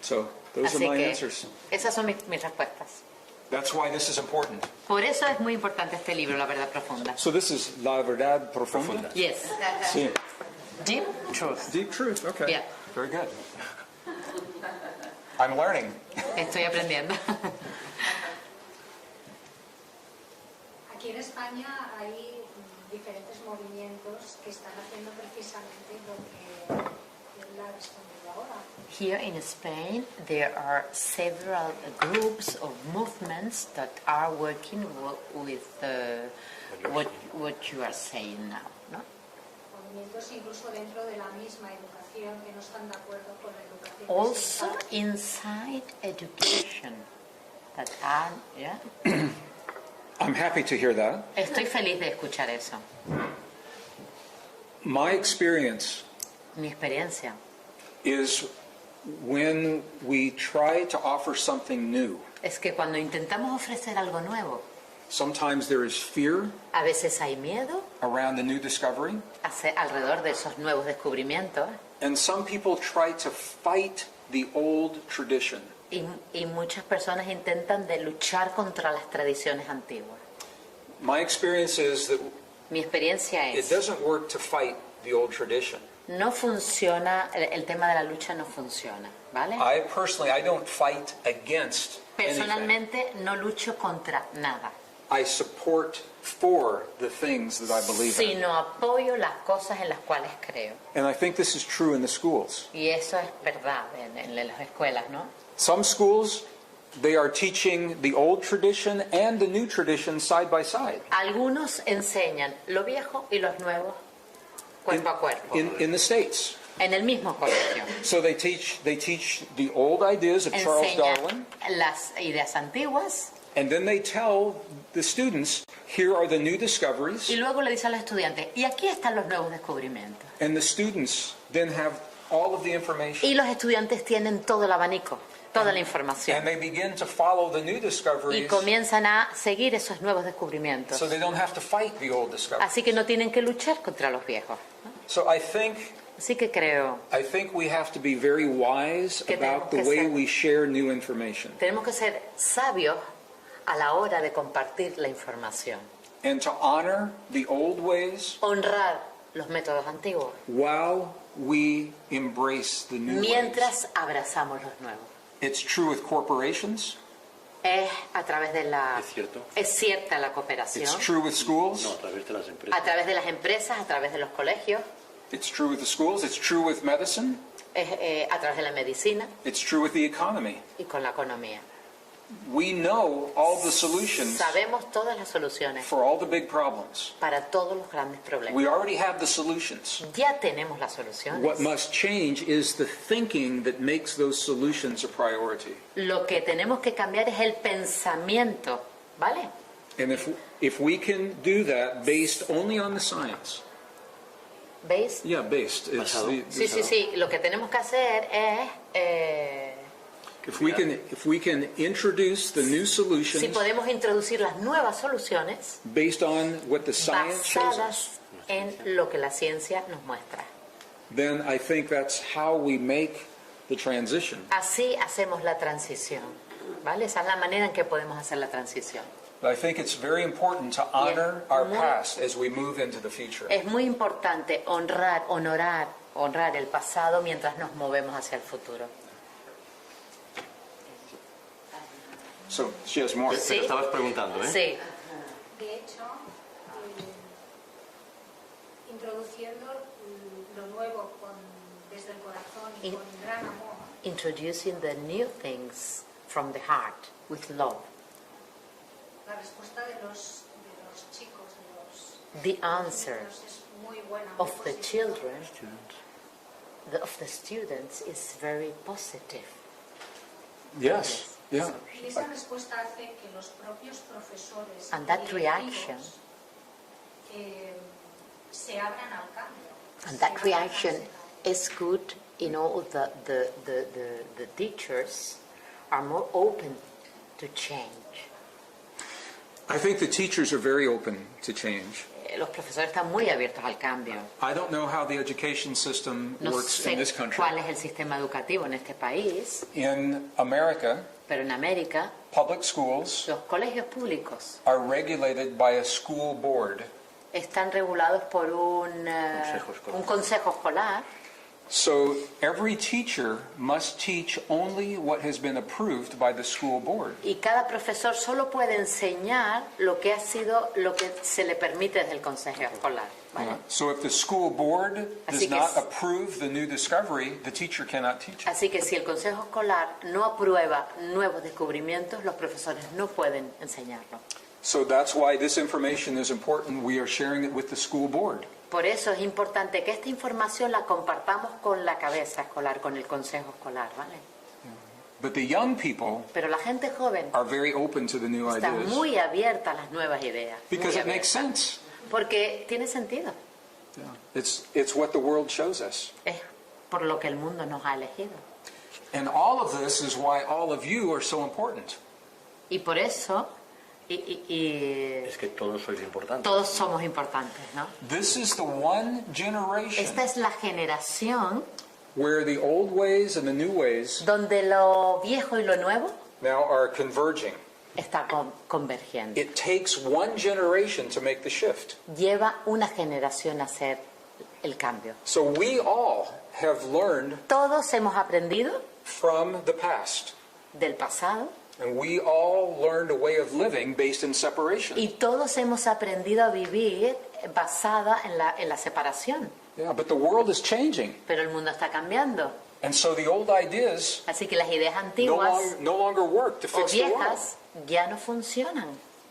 So those Así are my que answers. esas son mis respuestas. That's why this is important. Por eso es muy importante este libro, La Verdad Profunda. So this is La Verdad Profunda. Yes. Sí. Deep Truth. Deep truth. Okay. Yeah. Very good. I'm learning. Estoy aprendiendo. Aquí en España hay diferentes movimientos que están haciendo precisamente lo que él ha respondido ahora. Here in Spain, there are several groups of movements that are working with what you are saying now. No? Movimientos incluso dentro de la misma educación que no están de acuerdo con la educación. Also sexual. inside education. That are, yeah? I'm happy to hear that. Estoy feliz de escuchar eso. My experience Mi experiencia is when we try to offer something new. es que cuando intentamos ofrecer algo nuevo, Sometimes there is fear a veces hay miedo around the new discovery, alrededor de esos nuevos descubrimientos and some people try to fight the old tradition. y muchas personas intentan de luchar contra las tradiciones antiguas. My experience is that Mi experiencia it es, doesn't work to fight the old tradition. no funciona, el tema de la lucha no funciona, ¿vale? I don't fight against anything. Personalmente no lucho contra nada, I support for the things that I believe in. sino apoyo las cosas en las cuales creo. And I think this is true in the schools. Y eso es verdad en las escuelas, ¿no? Some schools, they are teaching the old tradition and the new tradition side by side. Algunos enseñan lo viejo y los nuevos cuerpo a cuerpo. In the States. En el mismo colegio. So they teach the old ideas of Charles Enseña Darwin, las ideas antiguas and then they tell the students, here are the new discoveries, y luego le dice a los estudiantes, y aquí están los nuevos descubrimientos. and the students then have all of the Y information. los estudiantes tienen todo el abanico, toda la And información. they begin to follow the new Y discoveries comienzan a seguir esos nuevos descubrimientos. so they don't have to fight the old discoveries. Así que no tienen que luchar contra los viejos. So I think Así que creo, we have to be very wise Que about the tenemos que way ser- we share new information tenemos que ser sabios a la hora de compartir la información. and to honor the old ways Honrar los métodos antiguos while we embrace the new ways. mientras abrazamos los nuevos. It's true with corporations. Es a través de la... ¿Es cierto? Es cierta la cooperación. It's true with schools. No, a través de las empresas. A través de las empresas, a través de los colegios, It's true with the schools. It's true with medicine. a través de la medicina It's true with the economy. y con la economía. We know all the solutions Sabemos todas las soluciones for all the big problems. para todos los grandes problemas. We already have the solutions. Ya tenemos las soluciones. What must change is the thinking that makes those solutions a priority. Lo que tenemos que cambiar es el pensamiento, ¿vale? And if we can do that based only on the science, ¿Veis? yeah, based. It's Basado. Sí, sí, sí. Lo que tenemos que hacer es... If we can introduce the new si solutions podemos introducir las nuevas soluciones based on what the science shows us, basadas en lo que la ciencia nos muestra. then I think that's how we make the transition. Así hacemos la transición, ¿vale? Esa es la manera en que podemos hacer la transición. But I think it's very important to honor our Muy- past as we move into the future. Es muy importante honrar el pasado mientras nos movemos hacia el futuro. So she has more. Sí. Pero estabas preguntando, ¿eh? Sí, De hecho, introduciendo lo nuevo desde el corazón y In- con gran amor, introducing the new things from the heart with love. la respuesta de los chicos, The answer niños es muy buena. muy of the positiva. children, of the students is very positive. Yes. Yeah. Y esa respuesta hace que los propios profesores And that y reaction- directivos, se abran al cambio. And se that abran reaction al- is good, the teachers are more open to change. I think the teachers are very open to change. Los profesores están muy abiertos al cambio. I don't know how the education system No works sé in this country. cuál es el sistema educativo en este país, In America, pero en América public schools los colegios públicos are regulated by a school board. están regulados por Consejo escolar. un consejo escolar. So every teacher must teach only what has been approved by the school board. Y cada profesor solo puede enseñar lo que se le permite desde el consejo escolar, ¿vale? So if the school board Así does que not es- approve the new discovery, the teacher cannot teach it. Así que si el consejo escolar no aprueba nuevos descubrimientos, los profesores no pueden enseñarlo. So that's why this information is important. We are sharing it with the school board. Por eso es importante que esta información la compartamos con la cabeza escolar, con el consejo escolar, ¿vale? But the young people Pero la gente joven are very open to the new está ideas muy abierta a las nuevas ideas. because muy it makes abierta. sense. Porque tiene sentido. It's what the world shows us. Es por lo que el mundo nos ha elegido. And all of this is why all of you are so important. Y por eso Es que todos sois importantes. todos somos importantes, ¿no? This is the one generation Esta es la generación where the old ways and the new ways donde lo viejo y lo nuevo now are converging. está convergiendo. It takes one generation to make the shift. Lleva una generación a hacer el cambio. So we all have learned Todos hemos aprendido from the past. del pasado And we all learned a way of living based in separation. y todos hemos aprendido a vivir basada en la separación. Yeah, but the world is changing. Pero el mundo está cambiando. And so the old ideas Así que las ideas antiguas no longer work to o fix the world. viejas ya no funcionan.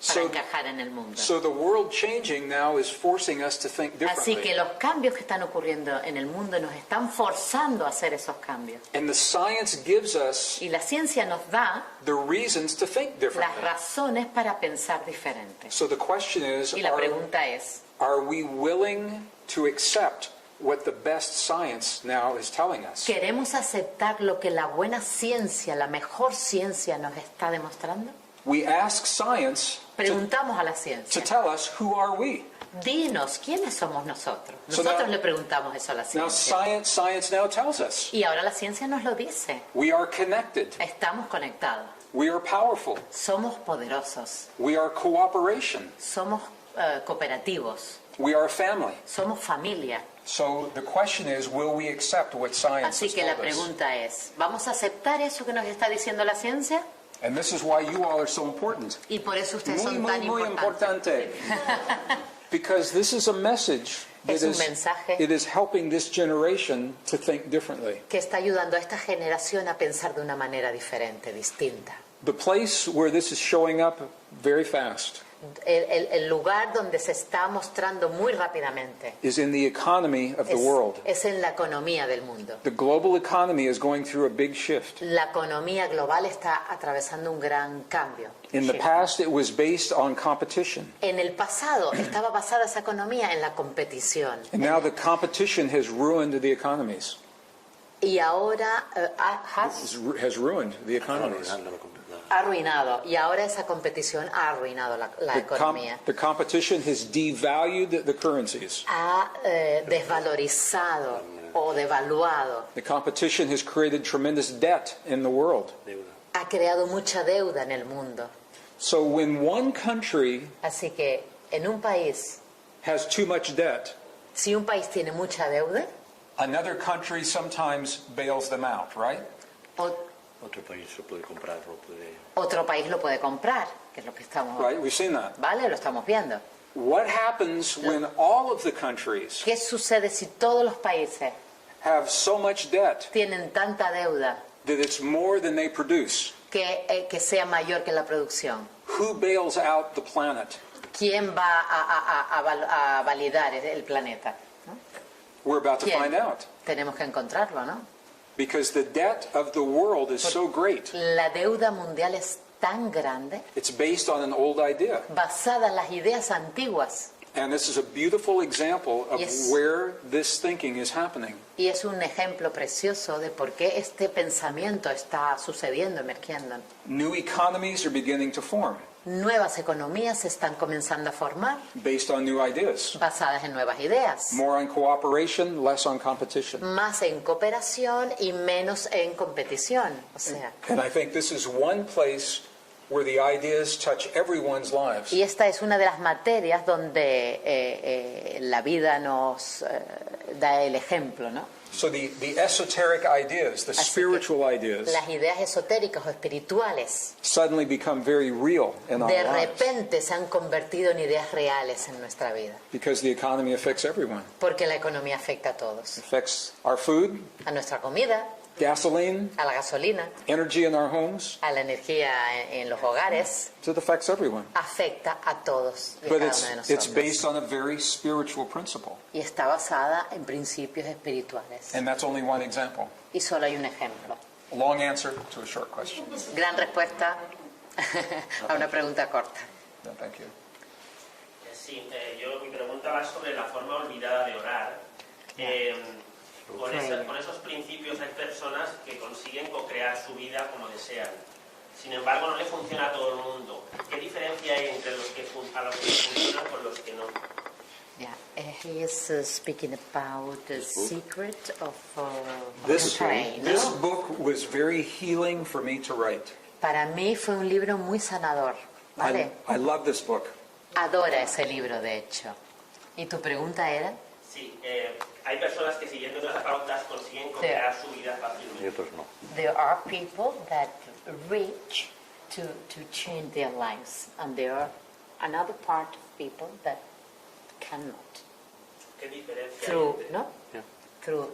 para encajar en el mundo. So the world changing now is forcing us to think Así que differently. los cambios que están ocurriendo en el mundo nos están forzando a hacer esos cambios. And the science gives us Y la ciencia nos da the reasons to think las differently. razones para pensar diferente. So the question is, Y la pregunta es, are we willing to accept what the best science now is telling us? ¿queremos aceptar lo que la buena ciencia, la mejor ciencia nos está demostrando? We ask science Preguntamos a la to ciencia, tell us who are we. dinos, ¿quiénes somos nosotros? So Nosotros now- le preguntamos eso a la Now ciencia. science now tells us Y ahora la ciencia nos lo dice. we are connected, Estamos conectados, we are powerful, somos poderosos, we are cooperation, somos cooperativos, we are a family. somos familia. So the question is, will we accept what science Así has que la told us? pregunta es, ¿vamos a aceptar eso que nos está diciendo la ciencia? And this is why you all are so important. Y por eso ustedes Muy, son muy, tan muy importantes. importante. Because this is a message that Es un mensaje it is helping this generation to think differently. Que está ayudando a esta generación a pensar de una manera diferente, distinta. The place where this is showing up very fast El lugar donde se está mostrando muy rápidamente is in the economy of the world. es en la economía del mundo. The global economy is going through a big shift. La economía global está atravesando un gran cambio. In the past, it was based on competition. En el pasado estaba basada esa economía en la competición. And now the competition has ruined the economies. Y ahora Has ruined the economies. ha arruinado. Y ahora esa competición ha arruinado la economía. The competition has devalued the currencies. Ha desvalorizado o devaluado. The competition has created tremendous debt in the world. Ha creado mucha deuda en el mundo. So when one country Así que en un país, has too much debt, si un país tiene mucha deuda, another country sometimes bails them out, right? Otro país lo puede comprar, lo puede... otro país lo puede comprar, que es lo que estamos, Right? We've seen that. ¿vale? Lo estamos viendo. What happens when all of the countries ¿Qué sucede si todos los países have so much debt tienen tanta deuda that it's more than they produce? que sea mayor que la producción? Who bails out the planet? ¿Quién va a validar el planeta? We're about to ¿Quién? find out. Tenemos que encontrarlo, ¿no? Because the debt of the world is so great. La deuda mundial es tan grande, It's based on an old idea. basada en las ideas antiguas, And this is a beautiful example of Yes. where this thinking is happening. y es un ejemplo precioso de por qué este pensamiento está sucediendo, emergiendo. New economies are beginning to form Nuevas economías se están comenzando a formar, based on new ideas. basadas en nuevas ideas, More on cooperation, less on competition. más en cooperación y menos en competición. O sea, And I think this is one place where the ideas touch everyone's lives. y esta es una de las materias donde la vida nos da el ejemplo, ¿no? So the esoteric ideas, the Así que spiritual ideas, las ideas esotéricas o espirituales suddenly become very real in our de lives repente se han convertido en ideas reales en nuestra vida, because the economy affects everyone. porque la economía afecta a todos, It affects our food, a nuestra comida, gasoline, a la gasolina, energy in our homes. a la energía en los hogares, So it affects everyone. afecta a todos y a But cada it's uno de it's nosotros. based on a very spiritual principle. Y está basada en principios espirituales. And that's only one example. Y solo hay un ejemplo. A long answer to a short question. Gran respuesta a una pregunta corta. No, thank you. Sí, mi pregunta va sobre la forma olvidada de orar. Con esos principios hay personas que consiguen co-crear su vida como desean. Sin embargo, no le funciona a todo el mundo. ¿Qué diferencia hay entre los que funcionan con los que no? Yeah, he is speaking about the secret of This praying, this ¿no? book was very healing for me to write. Para mí fue un libro muy sanador, ¿vale? I love this book. Adora ese libro, de hecho. ¿Y tu pregunta era? Sí, hay personas que siguiendo esas pautas consiguen co-crear su vida Y fácilmente. otros no. There are people that reach to change their lives, and there are another part of people that cannot. ¿Qué diferencia hay Through, entre- no? Yeah. Through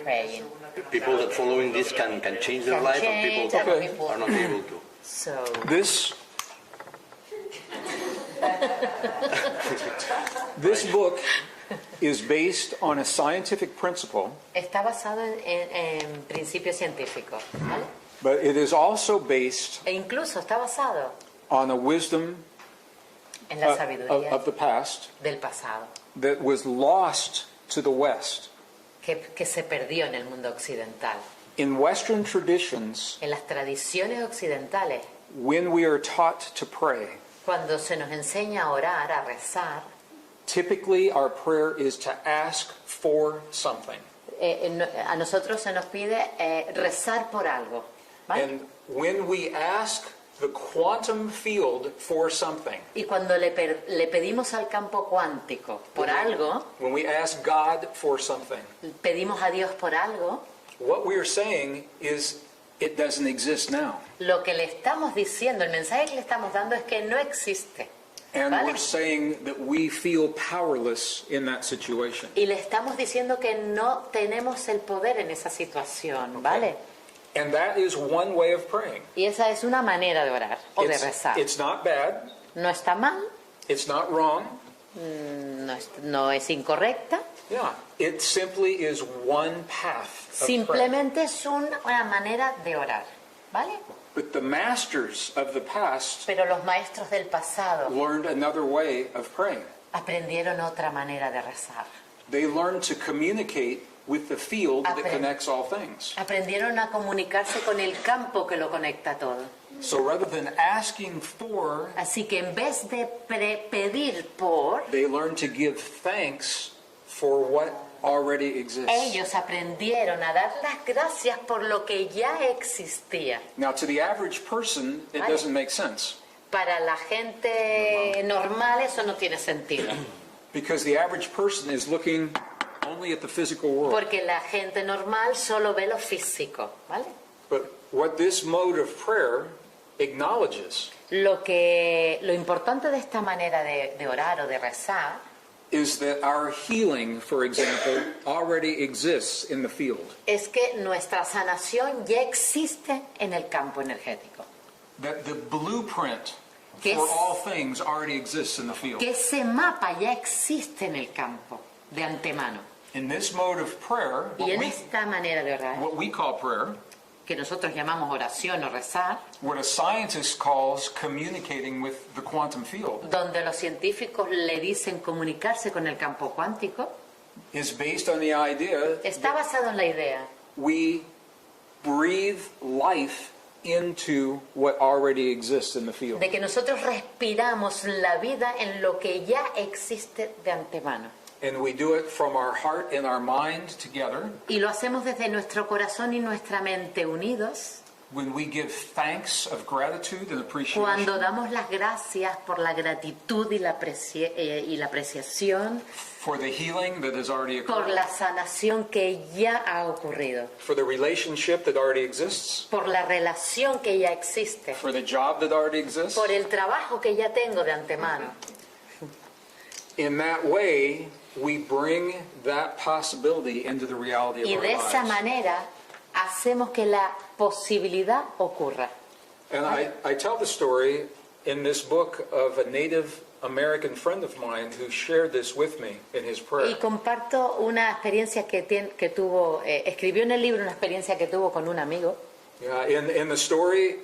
praying. People that following this can change their Can life, change, and people and that people- are not able to. So, This This book is based on a scientific principle, Está basado en principios científicos, ¿vale? but it is also based E incluso está basado on a wisdom en la sabiduría of the past del pasado, that was lost to the West. que se perdió en el mundo occidental. In Western traditions, En las tradiciones occidentales, when we are taught to pray, cuando se nos enseña a orar, a rezar, typically our prayer is to ask for something. a nosotros se nos pide rezar por algo, ¿vale? And when we ask the quantum field for something, Y cuando le pedimos al campo cuántico por algo, when we ask God for something, pedimos a Dios por algo, what we are saying is it doesn't exist now. lo que le estamos diciendo, el mensaje que le estamos dando es que no existe. And ¿Vale? we're saying that we feel powerless in that situation. Y le estamos diciendo que no tenemos el poder en esa situación, ¿vale? And that is one way of praying. Y esa es una manera de orar o de rezar. It's not bad, No está mal, it's not wrong. no es incorrecta, Yeah, it simply is one path of prayer. simplemente es una manera de orar, ¿vale? But the masters of the past Pero los maestros del pasado learned another way of praying. aprendieron otra manera de rezar. They learned to communicate with the field that Aprend- connects all things. Aprendieron a comunicarse con el campo que lo conecta todo. So rather than asking for, Así que en vez de pedir por, they learned to give thanks for what already exists. ellos aprendieron a dar las gracias por lo que ya existía. Now, to the average person, it Vale. doesn't make sense Para la gente normal eso no tiene sentido, because the average person is looking only at the physical world. porque la gente normal solo ve lo físico, ¿vale? But what this mode of prayer acknowledges Lo importante de esta manera de orar o de rezar is that our healing, for example, already exists in the field. es que nuestra sanación ya existe en el campo energético. That the blueprint Que for es- all things already exists in the field. Que ese mapa ya existe en el campo de antemano. In this mode of prayer, Y en esta manera de orar, what we call prayer, que nosotros llamamos oración o rezar, what a scientist calls communicating with the quantum field, donde los científicos le dicen comunicarse con el campo cuántico, is based on the idea está basado en la idea we breathe life into what already exists in the field. de que nosotros respiramos la vida en lo que ya existe de antemano. And we do it from our heart and our mind together Y lo hacemos desde nuestro corazón y nuestra mente unidos, when we give thanks of gratitude and appreciation cuando damos las gracias por la gratitud y la apreciación, for the healing that has already por occurred, la sanación que ya ha ocurrido, for the relationship that already exists, por la relación que ya existe, for the job that already exists. por el trabajo que ya tengo de antemano. In that way, we bring that possibility into the reality Y of our de esa lives. manera hacemos que la posibilidad ocurra. And I tell the story in this book of a Native American friend of mine who shared this with me in his Y prayer. comparto una experiencia que tuvo, escribió en el libro una experiencia que tuvo con un amigo. Yeah, in the story,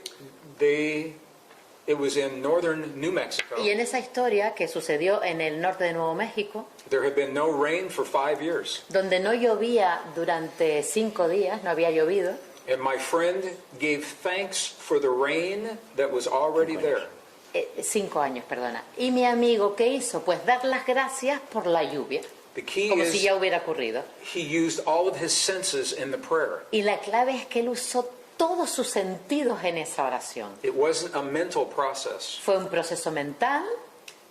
it was in northern New Mexico. Y en esa historia que sucedió en el norte de Nuevo México, There had been no rain for 5 years. donde no llovía durante 5 días, no había llovido, And my friend gave thanks for the rain that was already there. 5 años, perdona. Y mi amigo, ¿qué hizo? Pues dar las gracias por la lluvia, The key como si is ya hubiera ocurrido. he used all of his senses in the prayer. Y la clave es que él usó todos sus sentidos en esa oración. It wasn't a mental process. Fue un proceso mental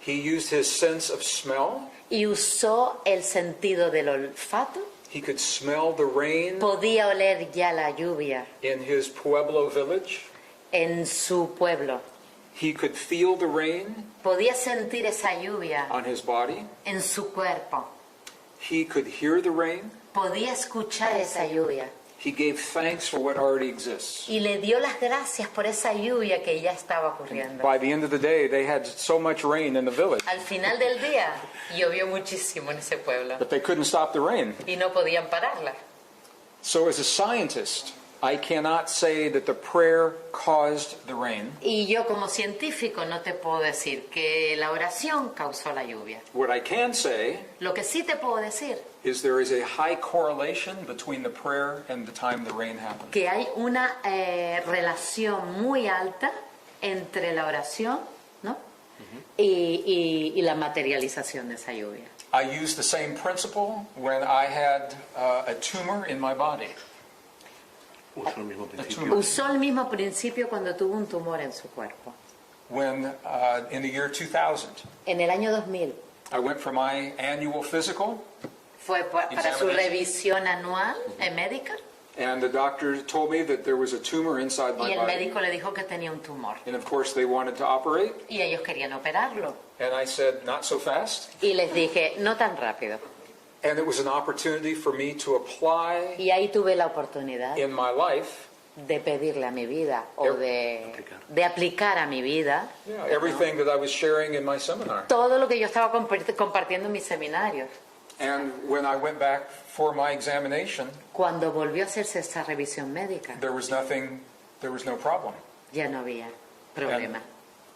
He used his sense of smell. y usó el sentido del olfato. He could smell the rain Podía oler ya la lluvia in his Pueblo village. en su pueblo. He could feel the rain Podía sentir esa lluvia on his body. en su cuerpo. He could hear the rain. Podía escuchar esa lluvia. He gave thanks for what already exists. Y le dio las gracias por esa lluvia que ya estaba ocurriendo. By the end of the day, they had so much rain in the village Al final del día llovió muchísimo en ese pueblo that they couldn't stop the rain. y no podían pararla. So as a scientist, I cannot say that the prayer caused the rain. Y yo como científico no te puedo decir que la oración causó la lluvia. What I can say Lo que sí te puedo decir is there is a high correlation between the prayer and the time the rain happened. que hay una relación muy alta entre la oración, ¿no? y la materialización de esa lluvia. I used the same principle when I had a tumor in my body. Uso el mismo A principio. tumor. Usó el mismo principio cuando tuvo un tumor en su cuerpo. When in the year 2000, En el año 2000 I went for my annual physical, fue para su Examination. revisión anual médica and the doctor told me that there was a tumor inside y my el body. médico le dijo que tenía un tumor And of course they wanted to operate, y ellos querían operarlo. and I said, not so fast. Y les dije, no tan rápido. And it was an opportunity for me to apply Y ahí tuve la oportunidad in my life de pedirle a mi vida o de aplicar a mi vida everything that I was sharing in my seminar. todo lo que yo estaba compartiendo en mis seminarios. And when I went back for my examination, Cuando volvió a hacerse esa revisión médica, there was no problem. ya no había problema.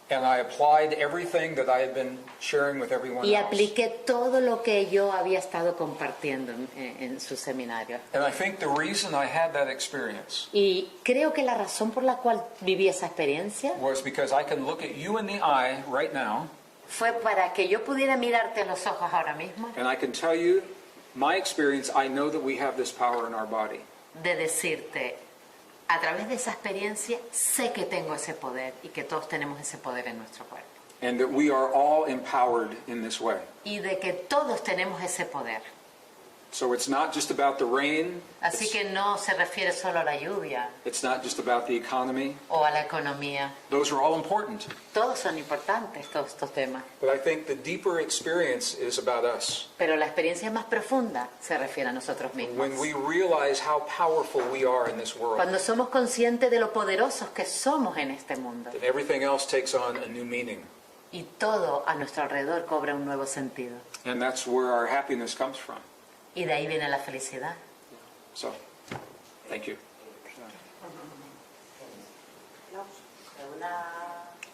And I applied everything that I had been sharing with everyone Y else. apliqué todo lo que yo había estado compartiendo en sus seminarios. And I think the reason I had that experience Y creo que la razón por la cual viví esa experiencia was because I can look at you in the eye right now, fue para que yo pudiera mirarte a los ojos ahora mismo, and I can tell you my experience. I know that we have this power in our body. de decirte, a través de esa experiencia sé que tengo ese poder y que todos tenemos ese poder en nuestro cuerpo. And that we are all empowered in this way. Y de que todos tenemos ese poder. So it's not just about the rain. Así que no se refiere solo a la lluvia It's not just about the economy. o a la economía. Those are all important. Todos son importantes, todos estos temas. But I think the deeper experience is about us. Pero la experiencia más profunda se refiere a nosotros mismos. When we realize how powerful we are in this world, Cuando somos conscientes de lo poderosos que somos en este mundo. then everything else takes on a new meaning. Y todo a nuestro alrededor cobra un nuevo sentido. And that's where our happiness comes from. Y de ahí viene la felicidad. So, thank you.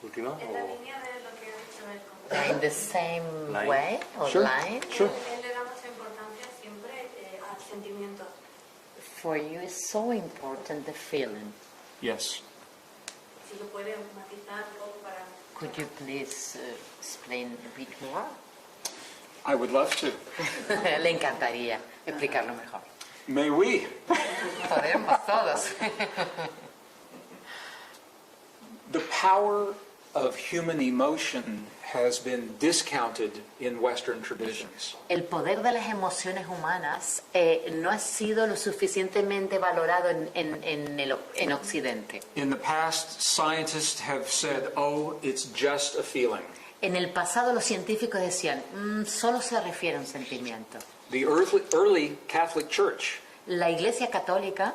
¿Última? En la o- línea de lo que ha dicho el In the same Line. way or Sure. line. Sure. Él le da mucha importancia siempre al sentimiento. For you is so important the feeling. Yes. Si lo puede matizar un poco para... Could you please explain a bit more? I would love to. Le encantaría explicarlo mejor. May we? Podemos todos. The power of human emotion has been discounted in Western traditions. El poder de las emociones humanas no ha sido lo suficientemente valorado en Occidente. In the past, scientists have said, oh, it's just a feeling. En el pasado los científicos decían, solo se refiere a un sentimiento. The early Catholic Church, La Iglesia Católica,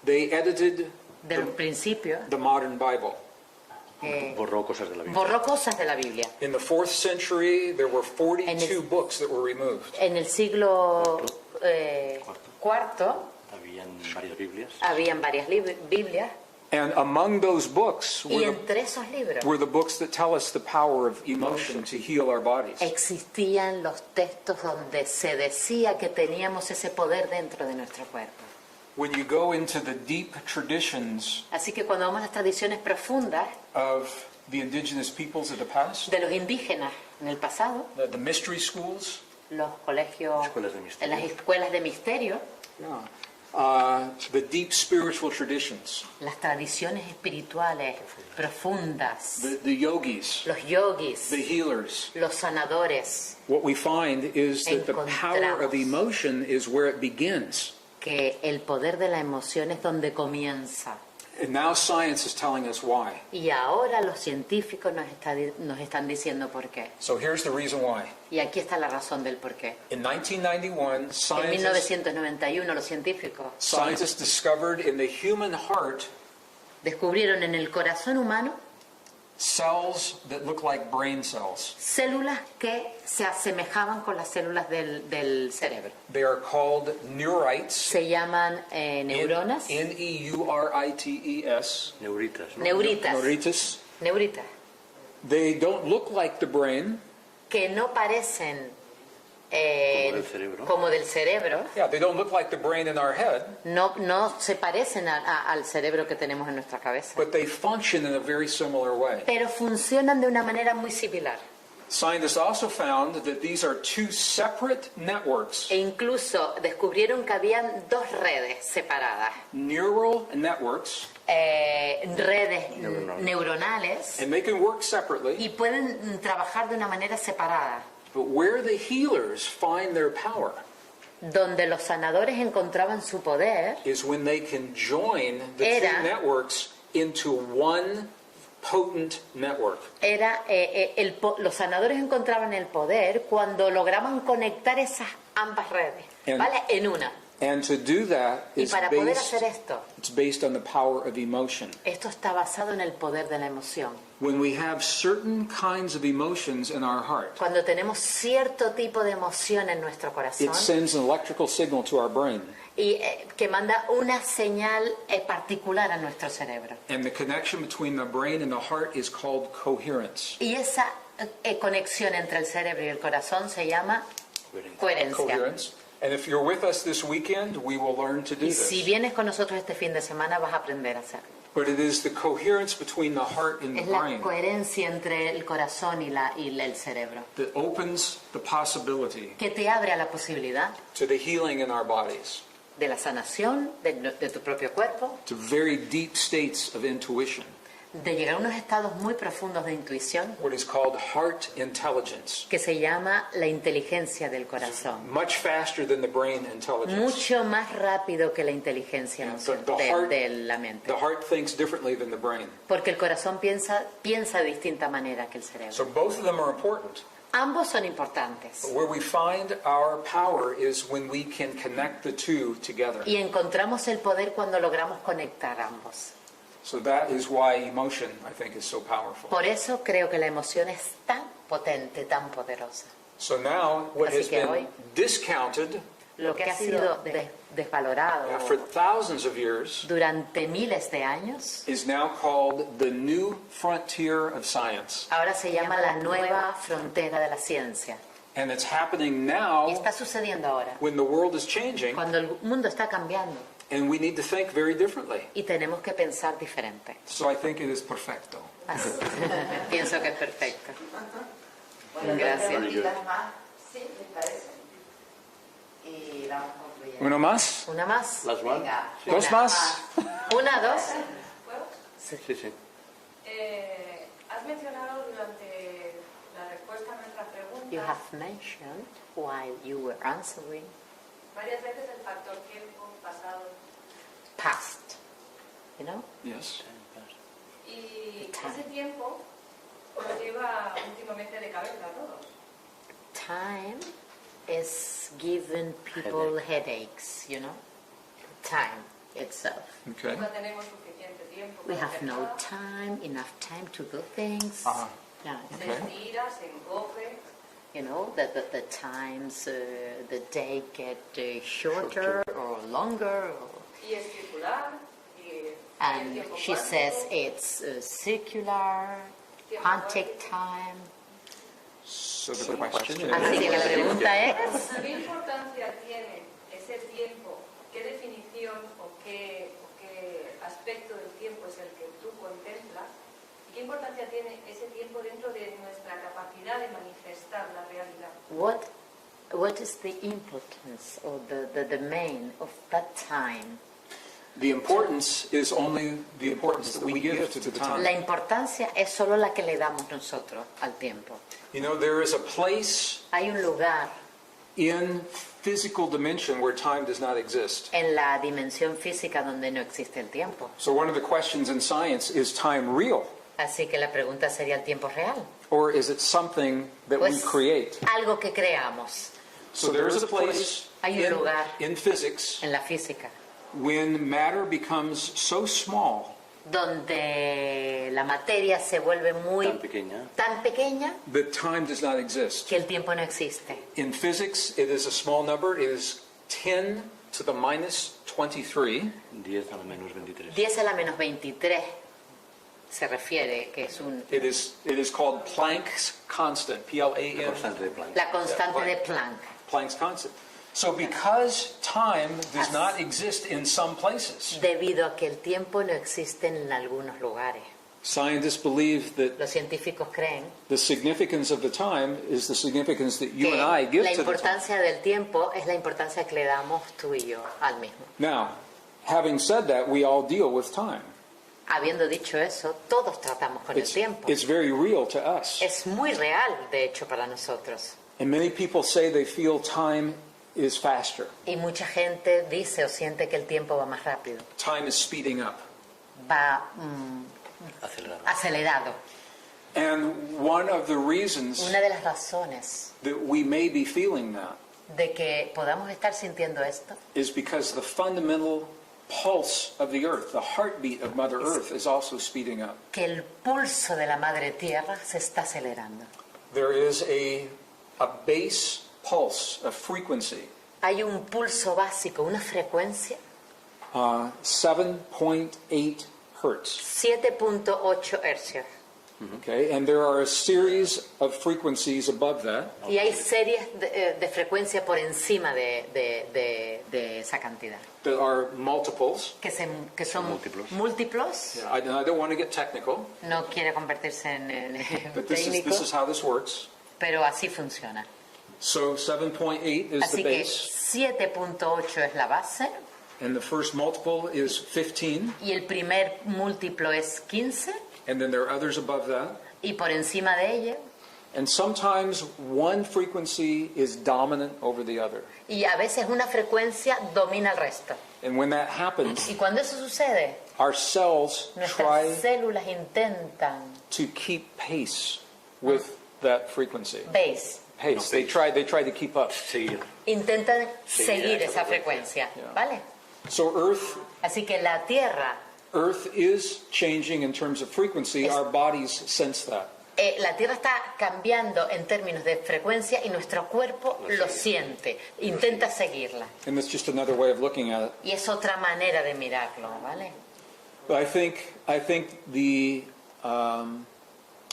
they edited del principio, the modern Bible. Borró cosas de la Biblia. borró cosas de la Biblia. In the 4th century, there were 42 En el- books that were removed. En el siglo cuarto Habían varias Biblias. habían varias Biblias And among those books y entre esos libros were the books that tell us the power of emotion to heal our bodies. existían los textos donde se decía que teníamos ese poder dentro de nuestro cuerpo. When you go into the deep traditions Así que cuando vamos a las tradiciones profundas of the indigenous peoples of the past, de los indígenas en el pasado, the mystery schools, los colegios, Escuelas de misterio. en las escuelas de misterio, the deep spiritual traditions, las tradiciones espirituales profundas, the yogis, los yogis, the healers, los sanadores, what we find is that the power of Encontramos. emotion is where it begins. que el poder de la emoción es donde comienza. And now science is telling us why. Y ahora los científicos nos están diciendo por qué. So here's the reason why. Y aquí está la razón del por qué. In 1991, En scientists 1991 los científicos discovered in the human heart descubrieron en el corazón humano cells that look like brain cells. células que se asemejaban con las células del cerebro. They are called neurites. Se llaman neuronas. Neurites. Neuritas, ¿no? Neuritas. Neuritis. Neuritas. They don't look like the brain. Que no parecen Como del cerebro. como del cerebro. Yeah, they don't look like the brain in our head, No se parecen al cerebro que tenemos en nuestra cabeza. but they function in a very similar way. Pero funcionan de una manera muy similar. Scientists also found that these are two separate networks, E incluso descubrieron que habían dos redes separadas. neural networks, Redes neuronales. and they can work separately. Y pueden trabajar de una manera separada. But where the healers find their power Donde los sanadores encontraban su poder is when they can join the Era- two networks into one potent network. era los sanadores encontraban el poder cuando lograban conectar esas ambas redes, ¿vale? En una. And to do that Y is para poder hacer esto, it's based on the power of emotion. esto está basado en el poder de la emoción. When we have certain kinds of emotions in our heart, Cuando tenemos cierto tipo de emoción en nuestro corazón it sends an electrical signal to our brain. y que manda una señal particular a nuestro cerebro. And the connection between the brain and the heart is called coherence. Y esa conexión entre el cerebro y el corazón se llama coherencia. Coherence. And if you're with us this weekend, we will learn to do Y si this. vienes con nosotros este fin de semana vas a aprender a hacerlo. But it is the coherence between the heart and the Es la brain coherencia entre el corazón y el cerebro that opens the possibility que te abre a la posibilidad to the healing in our bodies, de la sanación de tu propio cuerpo, to very deep states of intuition, de llegar a unos estados muy profundos de intuición what is called heart intelligence, que se llama la inteligencia del corazón. much faster than the brain intelligence. Mucho más rápido que la inteligencia de la mente. The heart thinks differently than the brain. Porque el corazón piensa de distinta manera que el cerebro. So both of them are important. Ambos son importantes. But where we find our power is when we can connect the two together. Y encontramos el poder cuando logramos conectar ambos. So that is why emotion, I think, is so powerful. Por eso creo que la emoción es tan potente, tan poderosa. So now, what Así has que been hoy- discounted Lo que ha sido desvalorado for thousands of years durante miles de años, is now called the new frontier of science. ahora se llama la nueva frontera de la ciencia. And it's happening Y now está sucediendo ahora, when the world is changing, cuando el mundo está cambiando and we need to think very differently. y tenemos que pensar diferente. So I think it is perfecto. Así. Pienso que es perfecto. Bueno, Gracias. dos preguntitas más, ¿sí? ¿Les parece? Y vamos concluyendo. ¿Uno más? Una más. Las one? Venga, Sí. ¿Dos una más? Una, dos. ¿Puedo? Sí, sí. Has mencionado durante la respuesta a nuestra You pregunta have mentioned while you were answering varias veces el factor tiempo, pasado, past. You know? Yes. y Time. ese tiempo nos lleva últimamente de cabeza a todos. Time is giving people headaches, you know? Time itself. Okay. Nunca tenemos suficiente tiempo We para have hacer no nada. time, enough time to do things. Uh-huh. Yeah, Se Okay. estira, se encoge, you know, the times, the day get shorter or longer. y es circular, y el And tiempo she cuántico, says it's circular, tiempo quantic cuántico. time. So the question Así que la is, pregunta es, ¿Qué importancia tiene ese tiempo? ¿Qué definición o qué aspecto del tiempo es el que tú contemplas? ¿Y qué importancia tiene ese tiempo dentro de nuestra capacidad de manifestar la realidad? what is the importance or the main of that time? the importance is only the importance that we give to the time. La importancia es solo la que le damos nosotros al tiempo. You know, there is a place Hay un lugar in physical dimension where time does not exist. En la dimensión física donde no existe el tiempo. So one of the questions in science is time real? Así que la pregunta sería, ¿el tiempo es real? Or is it something that we Pues create? algo que creamos. So there is a place Hay un lugar in physics en la física when matter becomes so small donde la materia se vuelve muy tan pequeña that time does not exist. que el tiempo no existe. In physics, it is a small number. It is 10 to the minus 23. 10 a la menos 23. 10 a la menos 23 se refiere que es It is called Planck's constant. P-L-A-N. Constante de Planck. la constante de Planck. Planck's constant. So because time does not exist in some places, Debido a que el tiempo no existe en algunos lugares. scientists believe that Los científicos creen the significance of the time is the significance that you and I que give la to the time. importancia del tiempo es la importancia que le damos tú y yo al mismo. Now, having said that, we all deal with time. Habiendo dicho eso, todos tratamos con el tiempo. It's very real to us. Es muy real, de hecho, para nosotros. And many people say they feel time is faster. Y mucha gente dice o siente que el tiempo va más rápido, Time is speeding up. va Acelerado. acelerado. And one of the reasons Una de las razones that we may be feeling that de que podamos estar sintiendo esto is because the fundamental pulse of the earth, the heartbeat of Mother Earth, is also speeding up. que el pulso de la Madre Tierra se está acelerando. There is a base pulse, a frequency, Hay un pulso básico, una frecuencia, 7.8 hertz. 7.8 hercios. Okay, and there are a series of frequencies above that. Y hay series de frecuencia por encima de esa cantidad, That are multiples. que son múltiplos. múltiplos. Yeah, I don't want to get technical, No quiere convertirse en but this técnico, is how this works. pero así funciona. So 7.8 is the Así que base, 7.8 es la base and the first multiple is 15, y el primer múltiplo es 15 and then there are others above that. y por encima de ella, And sometimes one frequency is dominant over the other. y a veces una frecuencia domina el resto. And when that happens, Y cuando eso sucede, our cells nuestras try células intentan, to keep pace with that frequency. ¿veis? Pace. They try to keep up. Seguir. Intentan seguir esa esa frecuencia, ¿vale? So Earth Así que la Tierra, is changing in terms of frequency. Our bodies sense that. la Tierra está cambiando en términos de frecuencia y nuestro cuerpo lo siente, intenta seguirla. And that's just another way of looking at it. Y es otra manera de mirarlo, ¿vale? But I think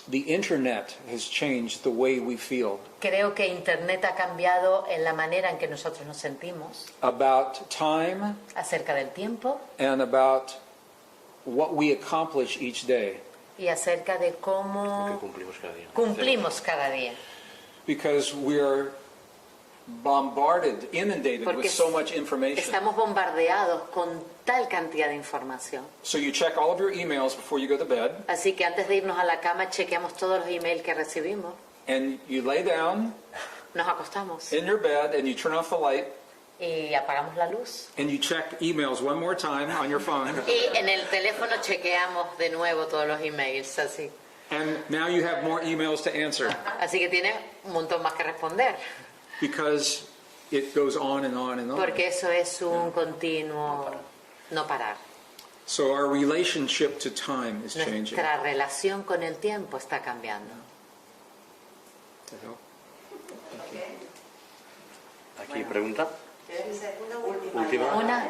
the internet has changed the way we feel Creo que Internet ha cambiado en la manera en que nosotros nos sentimos about time acerca del tiempo and about what we accomplish each day. y acerca de Que cómo cumplimos cada día. cumplimos cada día. Because we're bombarded, inundated Porque with so much information. estamos bombardeados con tal cantidad de información. So you check all of your emails before you go to bed, Así que antes de irnos a la cama chequeamos todos los emails que recibimos, and you lay down nos acostamos in your bed and you turn off the light, y apagamos la luz. and you check emails one more time on your phone, Y en el teléfono chequeamos de nuevo todos los emails, así. and now you have more emails to answer Así que tienes un montón más que responder, because it goes on and on and on. porque eso es un continuo no parar. So our relationship to time is changing. Nuestra relación con el tiempo está cambiando. Aquí pregunta. Una última. Última. Una,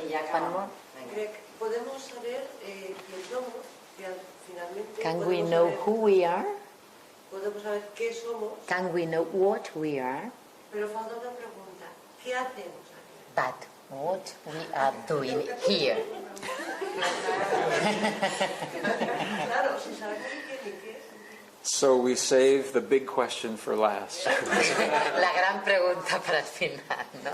Y ya acabamos. Greg, ¿podemos saber quién somos? Finalmente, Can we ¿podemos know saber- who we are? Podemos saber qué somos, Can we know what we are? pero falta una pregunta. ¿Qué hacemos aquí? But what we are doing here. Claro, si sabemos quién y qué. So we save the big question for last. La gran pregunta para el final, ¿no?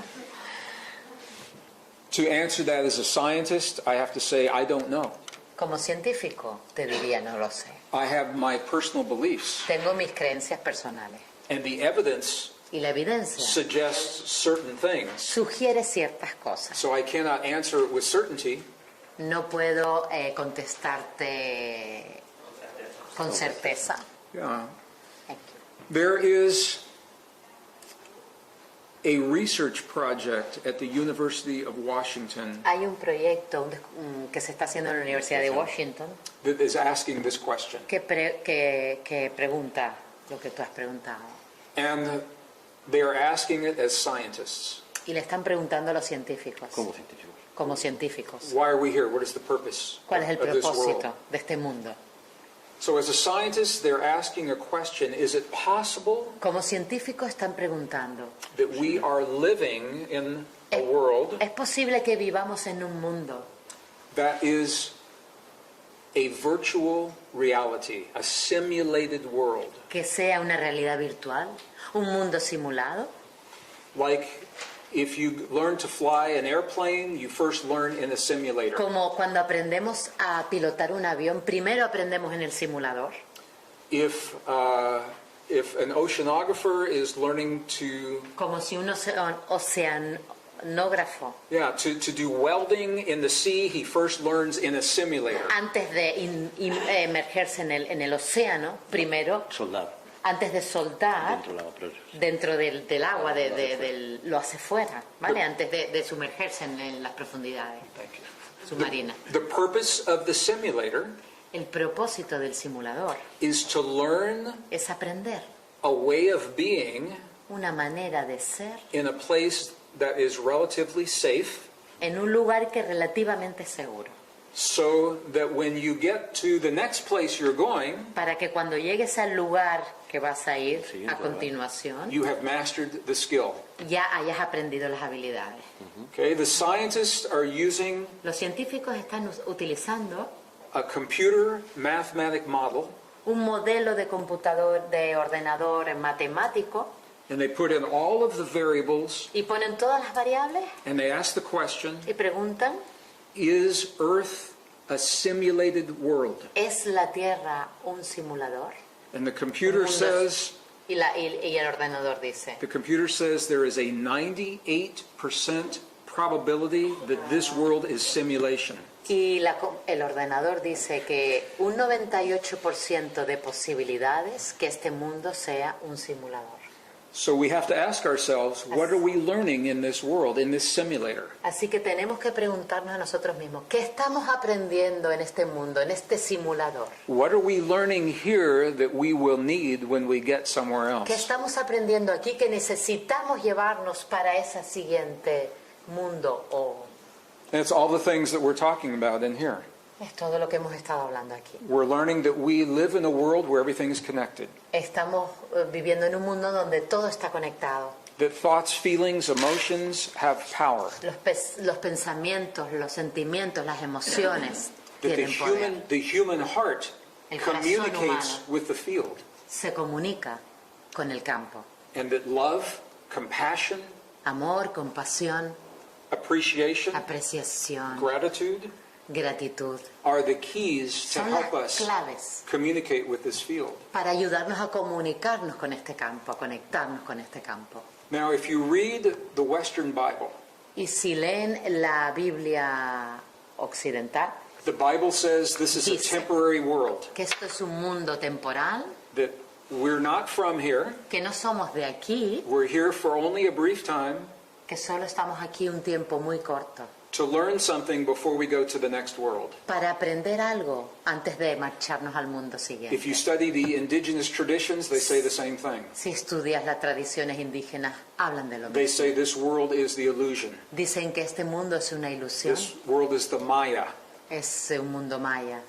To answer that as a scientist, I have to say I don't know. Como científico te diría no lo sé. I have my personal beliefs, Tengo mis creencias personales and the evidence Y la evidencia suggests certain things. sugiere ciertas cosas. So I cannot answer it with certainty, No puedo contestarte con certeza. yeah. Thank you. There is a research project at the University of Washington Hay un proyecto que se está haciendo en la Universidad de Washington that is asking this question. que pregunta lo que tú has preguntado. And they are asking it as scientists. Y le están preguntando a los científicos, Como científicos. como científicos, Why are we here? What is the purpose ¿cuál es el of this propósito world? de este mundo? So as a scientist, they're asking a question, is it possible Como científicos están preguntando, that we are living in a world ¿es posible que vivamos en un mundo that is a virtual reality, a simulated world? que sea una realidad virtual, un mundo simulado? Like if you learn to fly an airplane, you first learn in a simulator. Como cuando aprendemos a pilotar un avión, primero aprendemos en el simulador. If an oceanographer is learning to Como si un oceanógrafo, to do welding in the sea, he first learns in a simulator. antes de emergerse en el océano, primero, Soldar antes de soldar dentro del agua. Pero dentro del agua, lo hace fuera, ¿vale? Antes de sumergerse en las profundidades submarinas. The purpose of the simulator El propósito del simulador is to learn es aprender a way of being una manera de ser in a place that is relatively safe, en un lugar que es relativamente seguro, so that when you get to the next place you're going, para que cuando llegues al lugar que vas a ir Siguiente a continuación, you have mastered the skill. ya hayas aprendido las habilidades. Okay, the scientists are using Los científicos están utilizando a computer mathematic model, un modelo de computador, de ordenador matemático, and they put in all of the variables, y ponen todas las variables and they ask the question, y preguntan, is Earth a simulated world? ¿es la Tierra un simulador? And the computer says, Y el ordenador dice, there is a 98% probability that this world is simulation. y el ordenador dice que un 98% de posibilidades que este mundo sea un simulador. So we have to ask ourselves, what are we learning in this world, in this simulator? Así que tenemos que preguntarnos a nosotros mismos, ¿qué estamos aprendiendo en este mundo, en este simulador? What are we learning here that we will need when we get somewhere ¿Qué else? estamos aprendiendo aquí que necesitamos llevarnos para ese siguiente mundo? And it's all the things that we're talking about in here. Es todo lo que hemos estado hablando aquí. We're learning that we live in a world where everything is connected. Estamos viviendo en un mundo donde todo está conectado. That thoughts, feelings, emotions have power. Los pensamientos, los sentimientos, las emociones That tienen poder. the human heart El corazón communicates humano with the field. se comunica con el campo. And that love, compassion, Amor, compasión, appreciation, apreciación, gratitude gratitud are the keys to son help las us claves communicate with this field. para ayudarnos a comunicarnos con este campo, a conectarnos con este campo. Now, if you read the Western Bible, Y si leen la Biblia occidental, the Bible says this is a Dice. temporary world, que esto es un mundo temporal, that we're not from here, que no somos de aquí, we're here for only a brief time que solo estamos aquí un tiempo muy corto, to learn something before we go to the next world. para aprender algo antes de marcharnos al mundo If you siguiente. study the indigenous traditions, they say the same thing. Si estudias las tradiciones indígenas, hablan de lo They mismo. say this world is the illusion. Dicen que este mundo es una ilusión, This world is the Maya. es un mundo maya,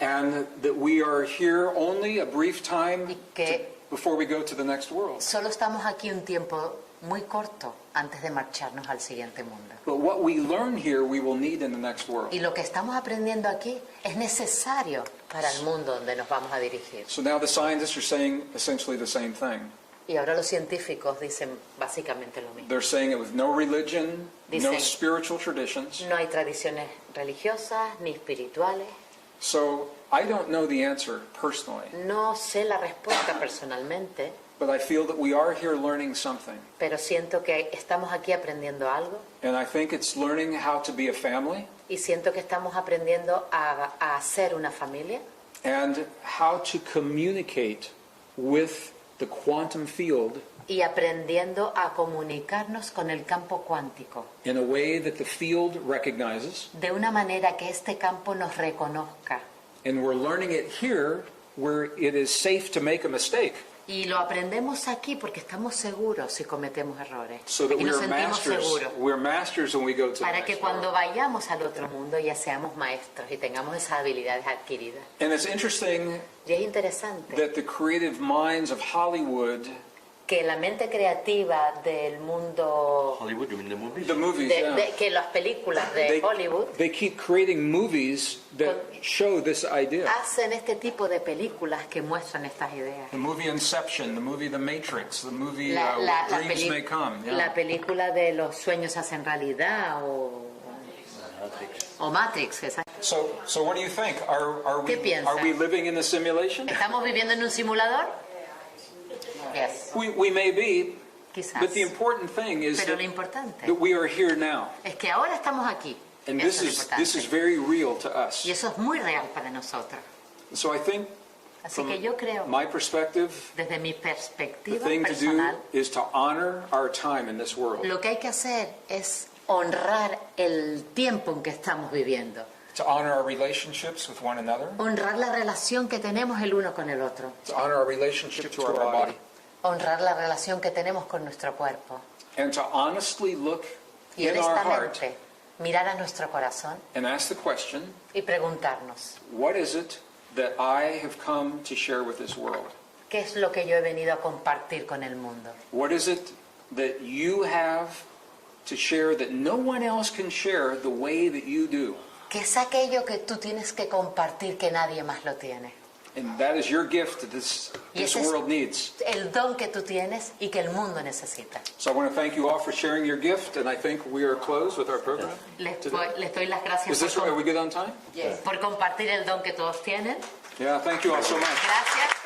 And that we are here only a brief time y que before we go to the next world. solo estamos aquí un tiempo muy corto antes de marcharnos al siguiente mundo. But what we learn here, we will need in the next world. Y lo que estamos aprendiendo aquí es necesario para el mundo donde nos vamos a dirigir. So now the scientists are saying essentially the same thing. Y ahora los científicos dicen básicamente lo mismo. They're saying it with no religion, no Dicen- spiritual traditions. No hay tradiciones religiosas ni espirituales. So I don't know the answer personally. No sé la respuesta personalmente, but I feel that we are here learning something. pero siento que estamos aquí aprendiendo algo And I think it's learning how to be a family y siento que estamos aprendiendo a ser una familia and how to communicate with the quantum field y aprendiendo a comunicarnos con el campo cuántico in a way that the field recognizes. de una manera que este campo nos reconozca. And we're learning it here where it is safe to make a mistake. Y lo aprendemos aquí porque estamos seguros si cometemos errores. So that Y nos we're sentimos masters. seguros. We're masters when we go to the Para que next cuando world. vayamos al otro mundo ya seamos maestros y tengamos esas habilidades adquiridas. And it's interesting Y es interesante that the creative minds of Hollywood, que la mente creativa del mundo, Hollywood, you mean the movies? the movies, yeah, que las películas de Hollywood they keep creating movies that show this idea. hacen este tipo de películas que muestran estas ideas. The movie Inception, the movie The Matrix, the movie La Dreams May Come. Yeah. la película de los sueños se hacen realidad o Matrix, exacto. So what do you think? Are ¿Qué piensa? we living in a simulation? ¿Estamos viviendo en un simulador? Yes, We may be, quizás. but the important thing is Pero that, lo importante that we are here now. es que ahora estamos aquí. And Eso this es lo is importante. very real to us. Y eso es muy real para nosotros. So I think Así que yo creo, my perspective, desde mi the perspectiva thing to do personal, is to honor our time in this world. lo que hay que hacer es honrar el tiempo en que estamos viviendo. To honor our relationships with one another. Honrar la relación que tenemos el uno con el otro. To honor our relationship to our body. Honrar la relación que tenemos con nuestro cuerpo. And to honestly look Y in our heart honestamente mirar a nuestro corazón and ask the question, y preguntarnos, what is it that I have come to share with this world? ¿qué es lo que yo he venido a compartir con el mundo? What is it that you have to share that no one else can share the way that you do? ¿Qué es aquello que tú tienes que compartir que nadie más lo tiene? And that is your gift that this Y ese es world needs. el don que tú tienes y que el mundo necesita. So I want to thank you all for sharing your gift, and I think we are closed with our program. Les today. doy las gracias Are we good on time? por compartir el don que todos tienen. Yeah, thank you all so much. Gracias.